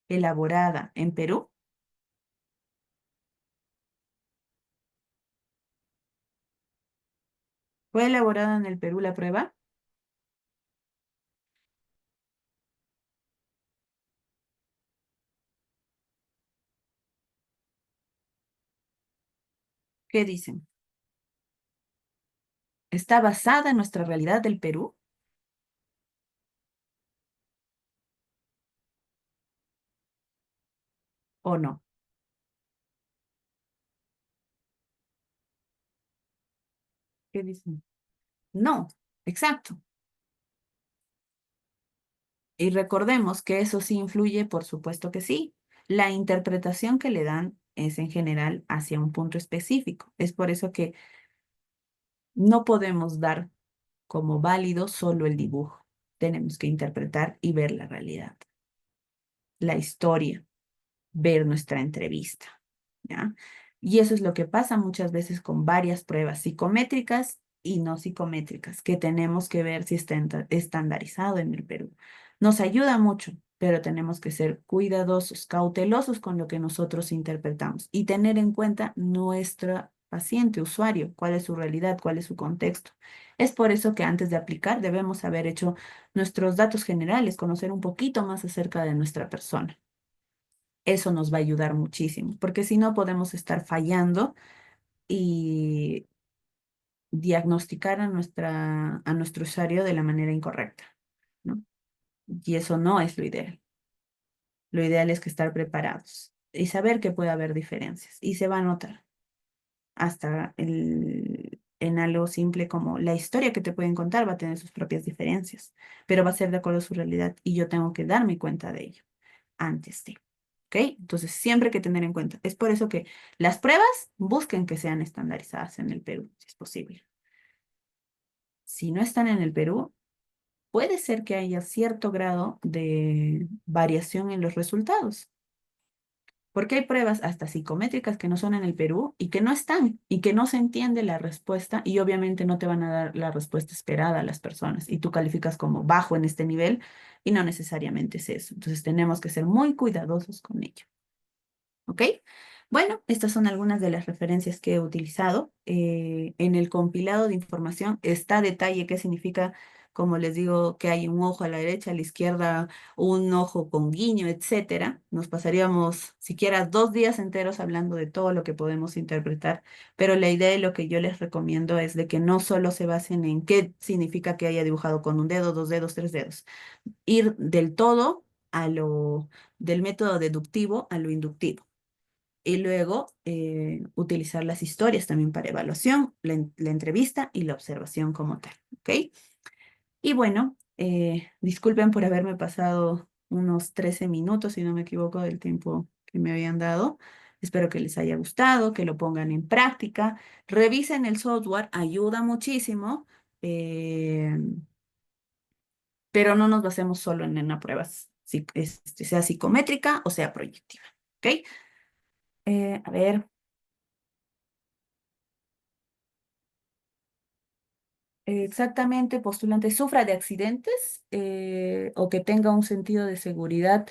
elaborada en Perú. ¿Fue elaborada en el Perú la prueba? ¿Qué dicen? ¿Está basada en nuestra realidad del Perú o no? ¿Qué dicen? No, exacto. Y recordemos que eso sí influye, por supuesto que sí. La interpretación que le dan es en general hacia un punto específico. Es por eso que no podemos dar como válido solo el dibujo. Tenemos que interpretar y ver la realidad, la historia, ver nuestra entrevista, ¿ya? Y eso es lo que pasa muchas veces con varias pruebas psicométricas y no psicométricas, que tenemos que ver si está estandarizado en el Perú. Nos ayuda mucho, pero tenemos que ser cuidadosos, cautelosos con lo que nosotros interpretamos y tener en cuenta nuestra paciente, usuario, cuál es su realidad, cuál es su contexto. Es por eso que antes de aplicar debemos haber hecho nuestros datos generales, conocer un poquito más acerca de nuestra persona. Eso nos va a ayudar muchísimo, porque si no podemos estar fallando y diagnosticar a nuestro usuario de la manera incorrecta, ¿no? Y eso no es lo ideal. Lo ideal es que estar preparados y saber que puede haber diferencias y se va a notar hasta en algo simple como la historia que te pueden contar va a tener sus propias diferencias, pero va a ser de acuerdo a su realidad y yo tengo que darme cuenta de ello antes de. ¿Ok? Entonces, siempre hay que tener en cuenta. Es por eso que las pruebas busquen que sean estandarizadas en el Perú, si es posible. Si no están en el Perú, puede ser que haya cierto grado de variación en los resultados, porque hay pruebas hasta psicométricas que no son en el Perú y que no están y que no se entiende la respuesta y obviamente no te van a dar la respuesta esperada a las personas y tú calificas como bajo en este nivel y no necesariamente es eso. Entonces, tenemos que ser muy cuidadosos con ello. ¿Ok? Bueno, estas son algunas de las referencias que he utilizado. En el compilado de información está detalle qué significa, como les digo, que hay un ojo a la derecha, a la izquierda, un ojo con guiño, etcétera. Nos pasaríamos siquiera 2 días enteros hablando de todo lo que podemos interpretar, pero la idea y lo que yo les recomiendo es de que no solo se basen en qué significa que haya dibujado con un dedo, 2 dedos, 3 dedos. Ir del todo del método deductivo a lo inductivo y luego utilizar las historias también para evaluación, la entrevista y la observación como tal, ¿ok? Y bueno, disculpen por haberme pasado unos 13 minutos, si no me equivoco, del tiempo que me habían dado. Espero que les haya gustado, que lo pongan en práctica. Revisen el software, ayuda muchísimo, eh, pero no nos basemos solo en una prueba, sea psicométrica o sea proyectiva, ¿ok? A ver. Exactamente, postulante sufra de accidentes o que tenga un sentido de seguridad.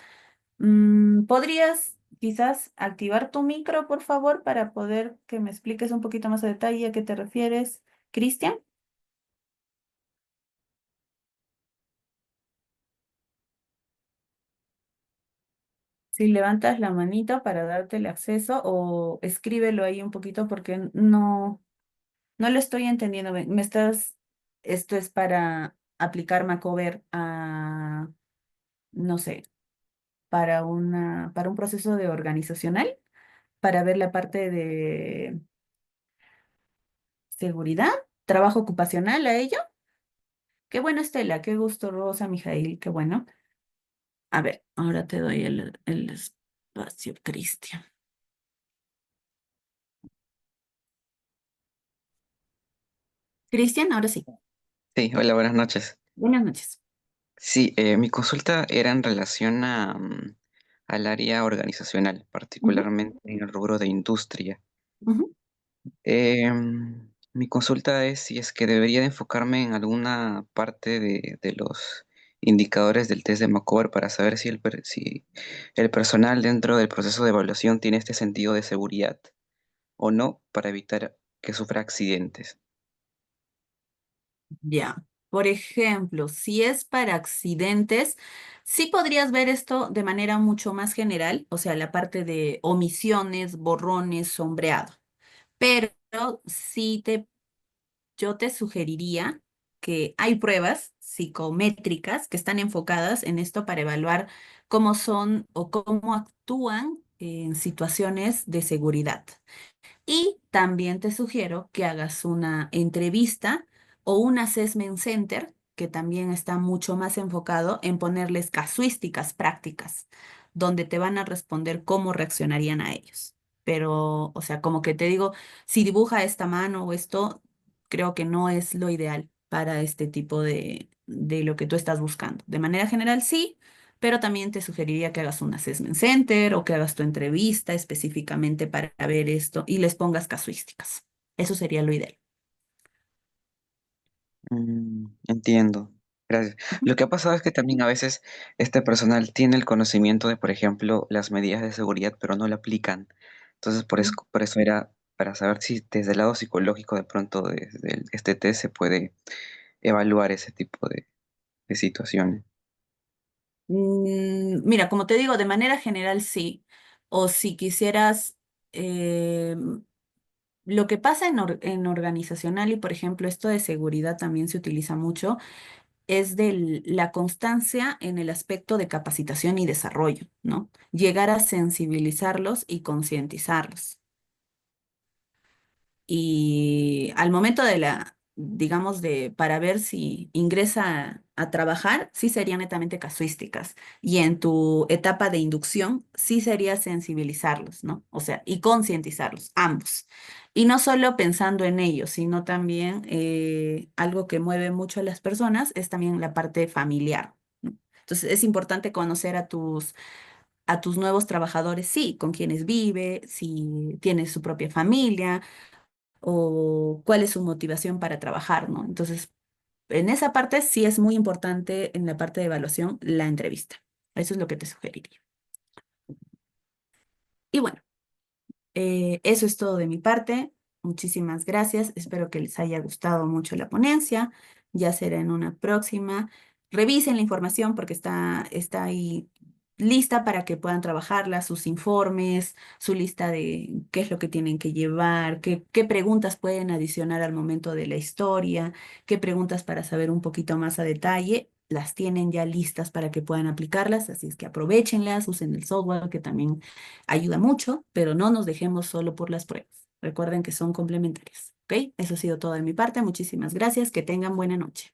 ¿Podrías quizás activar tu micro, por favor, para poder que me expliques un poquito más a detalle a qué te refieres, Cristian? Si levantas la manita para darte el acceso o escríbelo ahí un poquito porque no. No lo estoy entendiendo. Esto es para aplicar Macover a, no sé, para un proceso de organizacional, para ver la parte de seguridad, trabajo ocupacional a ello. Qué bueno, Estela, qué gusto, Rosa, Mijail, qué bueno. A ver, ahora te doy el espacio, Cristian. Cristian, ahora sí. Sí, hola, buenas noches. Buenas noches. Sí, mi consulta era en relación al área organizacional, Ujú, particularmente en el rubro de industria. ujú. Mi consulta es si es que debería de enfocarme en alguna parte de los indicadores del test de Macover para saber si el personal dentro del proceso de evaluación tiene este sentido de seguridad o no para evitar que sufra accidentes. Ya. Por ejemplo, si es para accidentes, sí podrías ver esto de manera mucho más general, o sea, la parte de omisiones, borrones, sombreado. Pero sí yo te sugeriría que hay pruebas psicométricas que están enfocadas en esto para evaluar cómo son o cómo actúan en situaciones de seguridad. Y también te sugiero que hagas una entrevista o un assessment center, que también está mucho más enfocado en ponerles casuísticas prácticas, donde te van a responder cómo reaccionarían a ellos. Pero, o sea, como que te digo, si dibuja esta mano o esto, creo que no es lo ideal para este tipo de lo que tú estás buscando. De manera general, sí, pero también te sugeriría que hagas un assessment center o que hagas tu entrevista específicamente para ver esto y les pongas casuísticas. Eso sería lo ideal. Entiendo. Gracias. Ujú. Lo que ha pasado es que también a veces este personal tiene el conocimiento de, por ejemplo, las medidas de seguridad, pero no lo aplican. Entonces, por eso era para saber si desde el lado psicológico, de pronto, desde este test se puede evaluar ese tipo de situaciones. Mira, como te digo, de manera general sí. O si quisieras, eh, lo que pasa en organizacional y, por ejemplo, esto de seguridad también se utiliza mucho, es de la constancia en el aspecto de capacitación y desarrollo, ¿no? Llegar a sensibilizarlos y concientizarlos. Y al momento de digamos, para ver si ingresa a trabajar, sí serían netamente casuísticas. Y en tu etapa de inducción, sí sería sensibilizarlos, ¿no? O sea, y concientizarlos, ambos. Y no solo pensando en ellos, sino también algo que mueve mucho a las personas es también la parte familiar, ¿no? Entonces, es importante conocer a tus nuevos trabajadores, sí, con quienes vive, si tiene su propia familia o cuál es su motivación para trabajar, ¿no? Entonces, en esa parte sí es muy importante en la parte de evaluación la entrevista. Eso es lo que te sugeriría. Y bueno, eso es todo de mi parte. Muchísimas gracias. Espero que les haya gustado mucho la ponencia. Ya será en una próxima. Revisen la información porque está ahí lista para que puedan trabajarla, sus informes, su lista de qué es lo que tienen que llevar, qué preguntas pueden adicionar al momento de la historia, qué preguntas para saber un poquito más a detalle. Las tienen ya listas para que puedan aplicarlas, así es que aprovechenlas, usen el software que también ayuda mucho, pero no nos dejemos solo por las pruebas. Recuerden que son complementarias. ¿Ok? Eso ha sido todo de mi parte. Muchísimas gracias. Que tengan buena noche.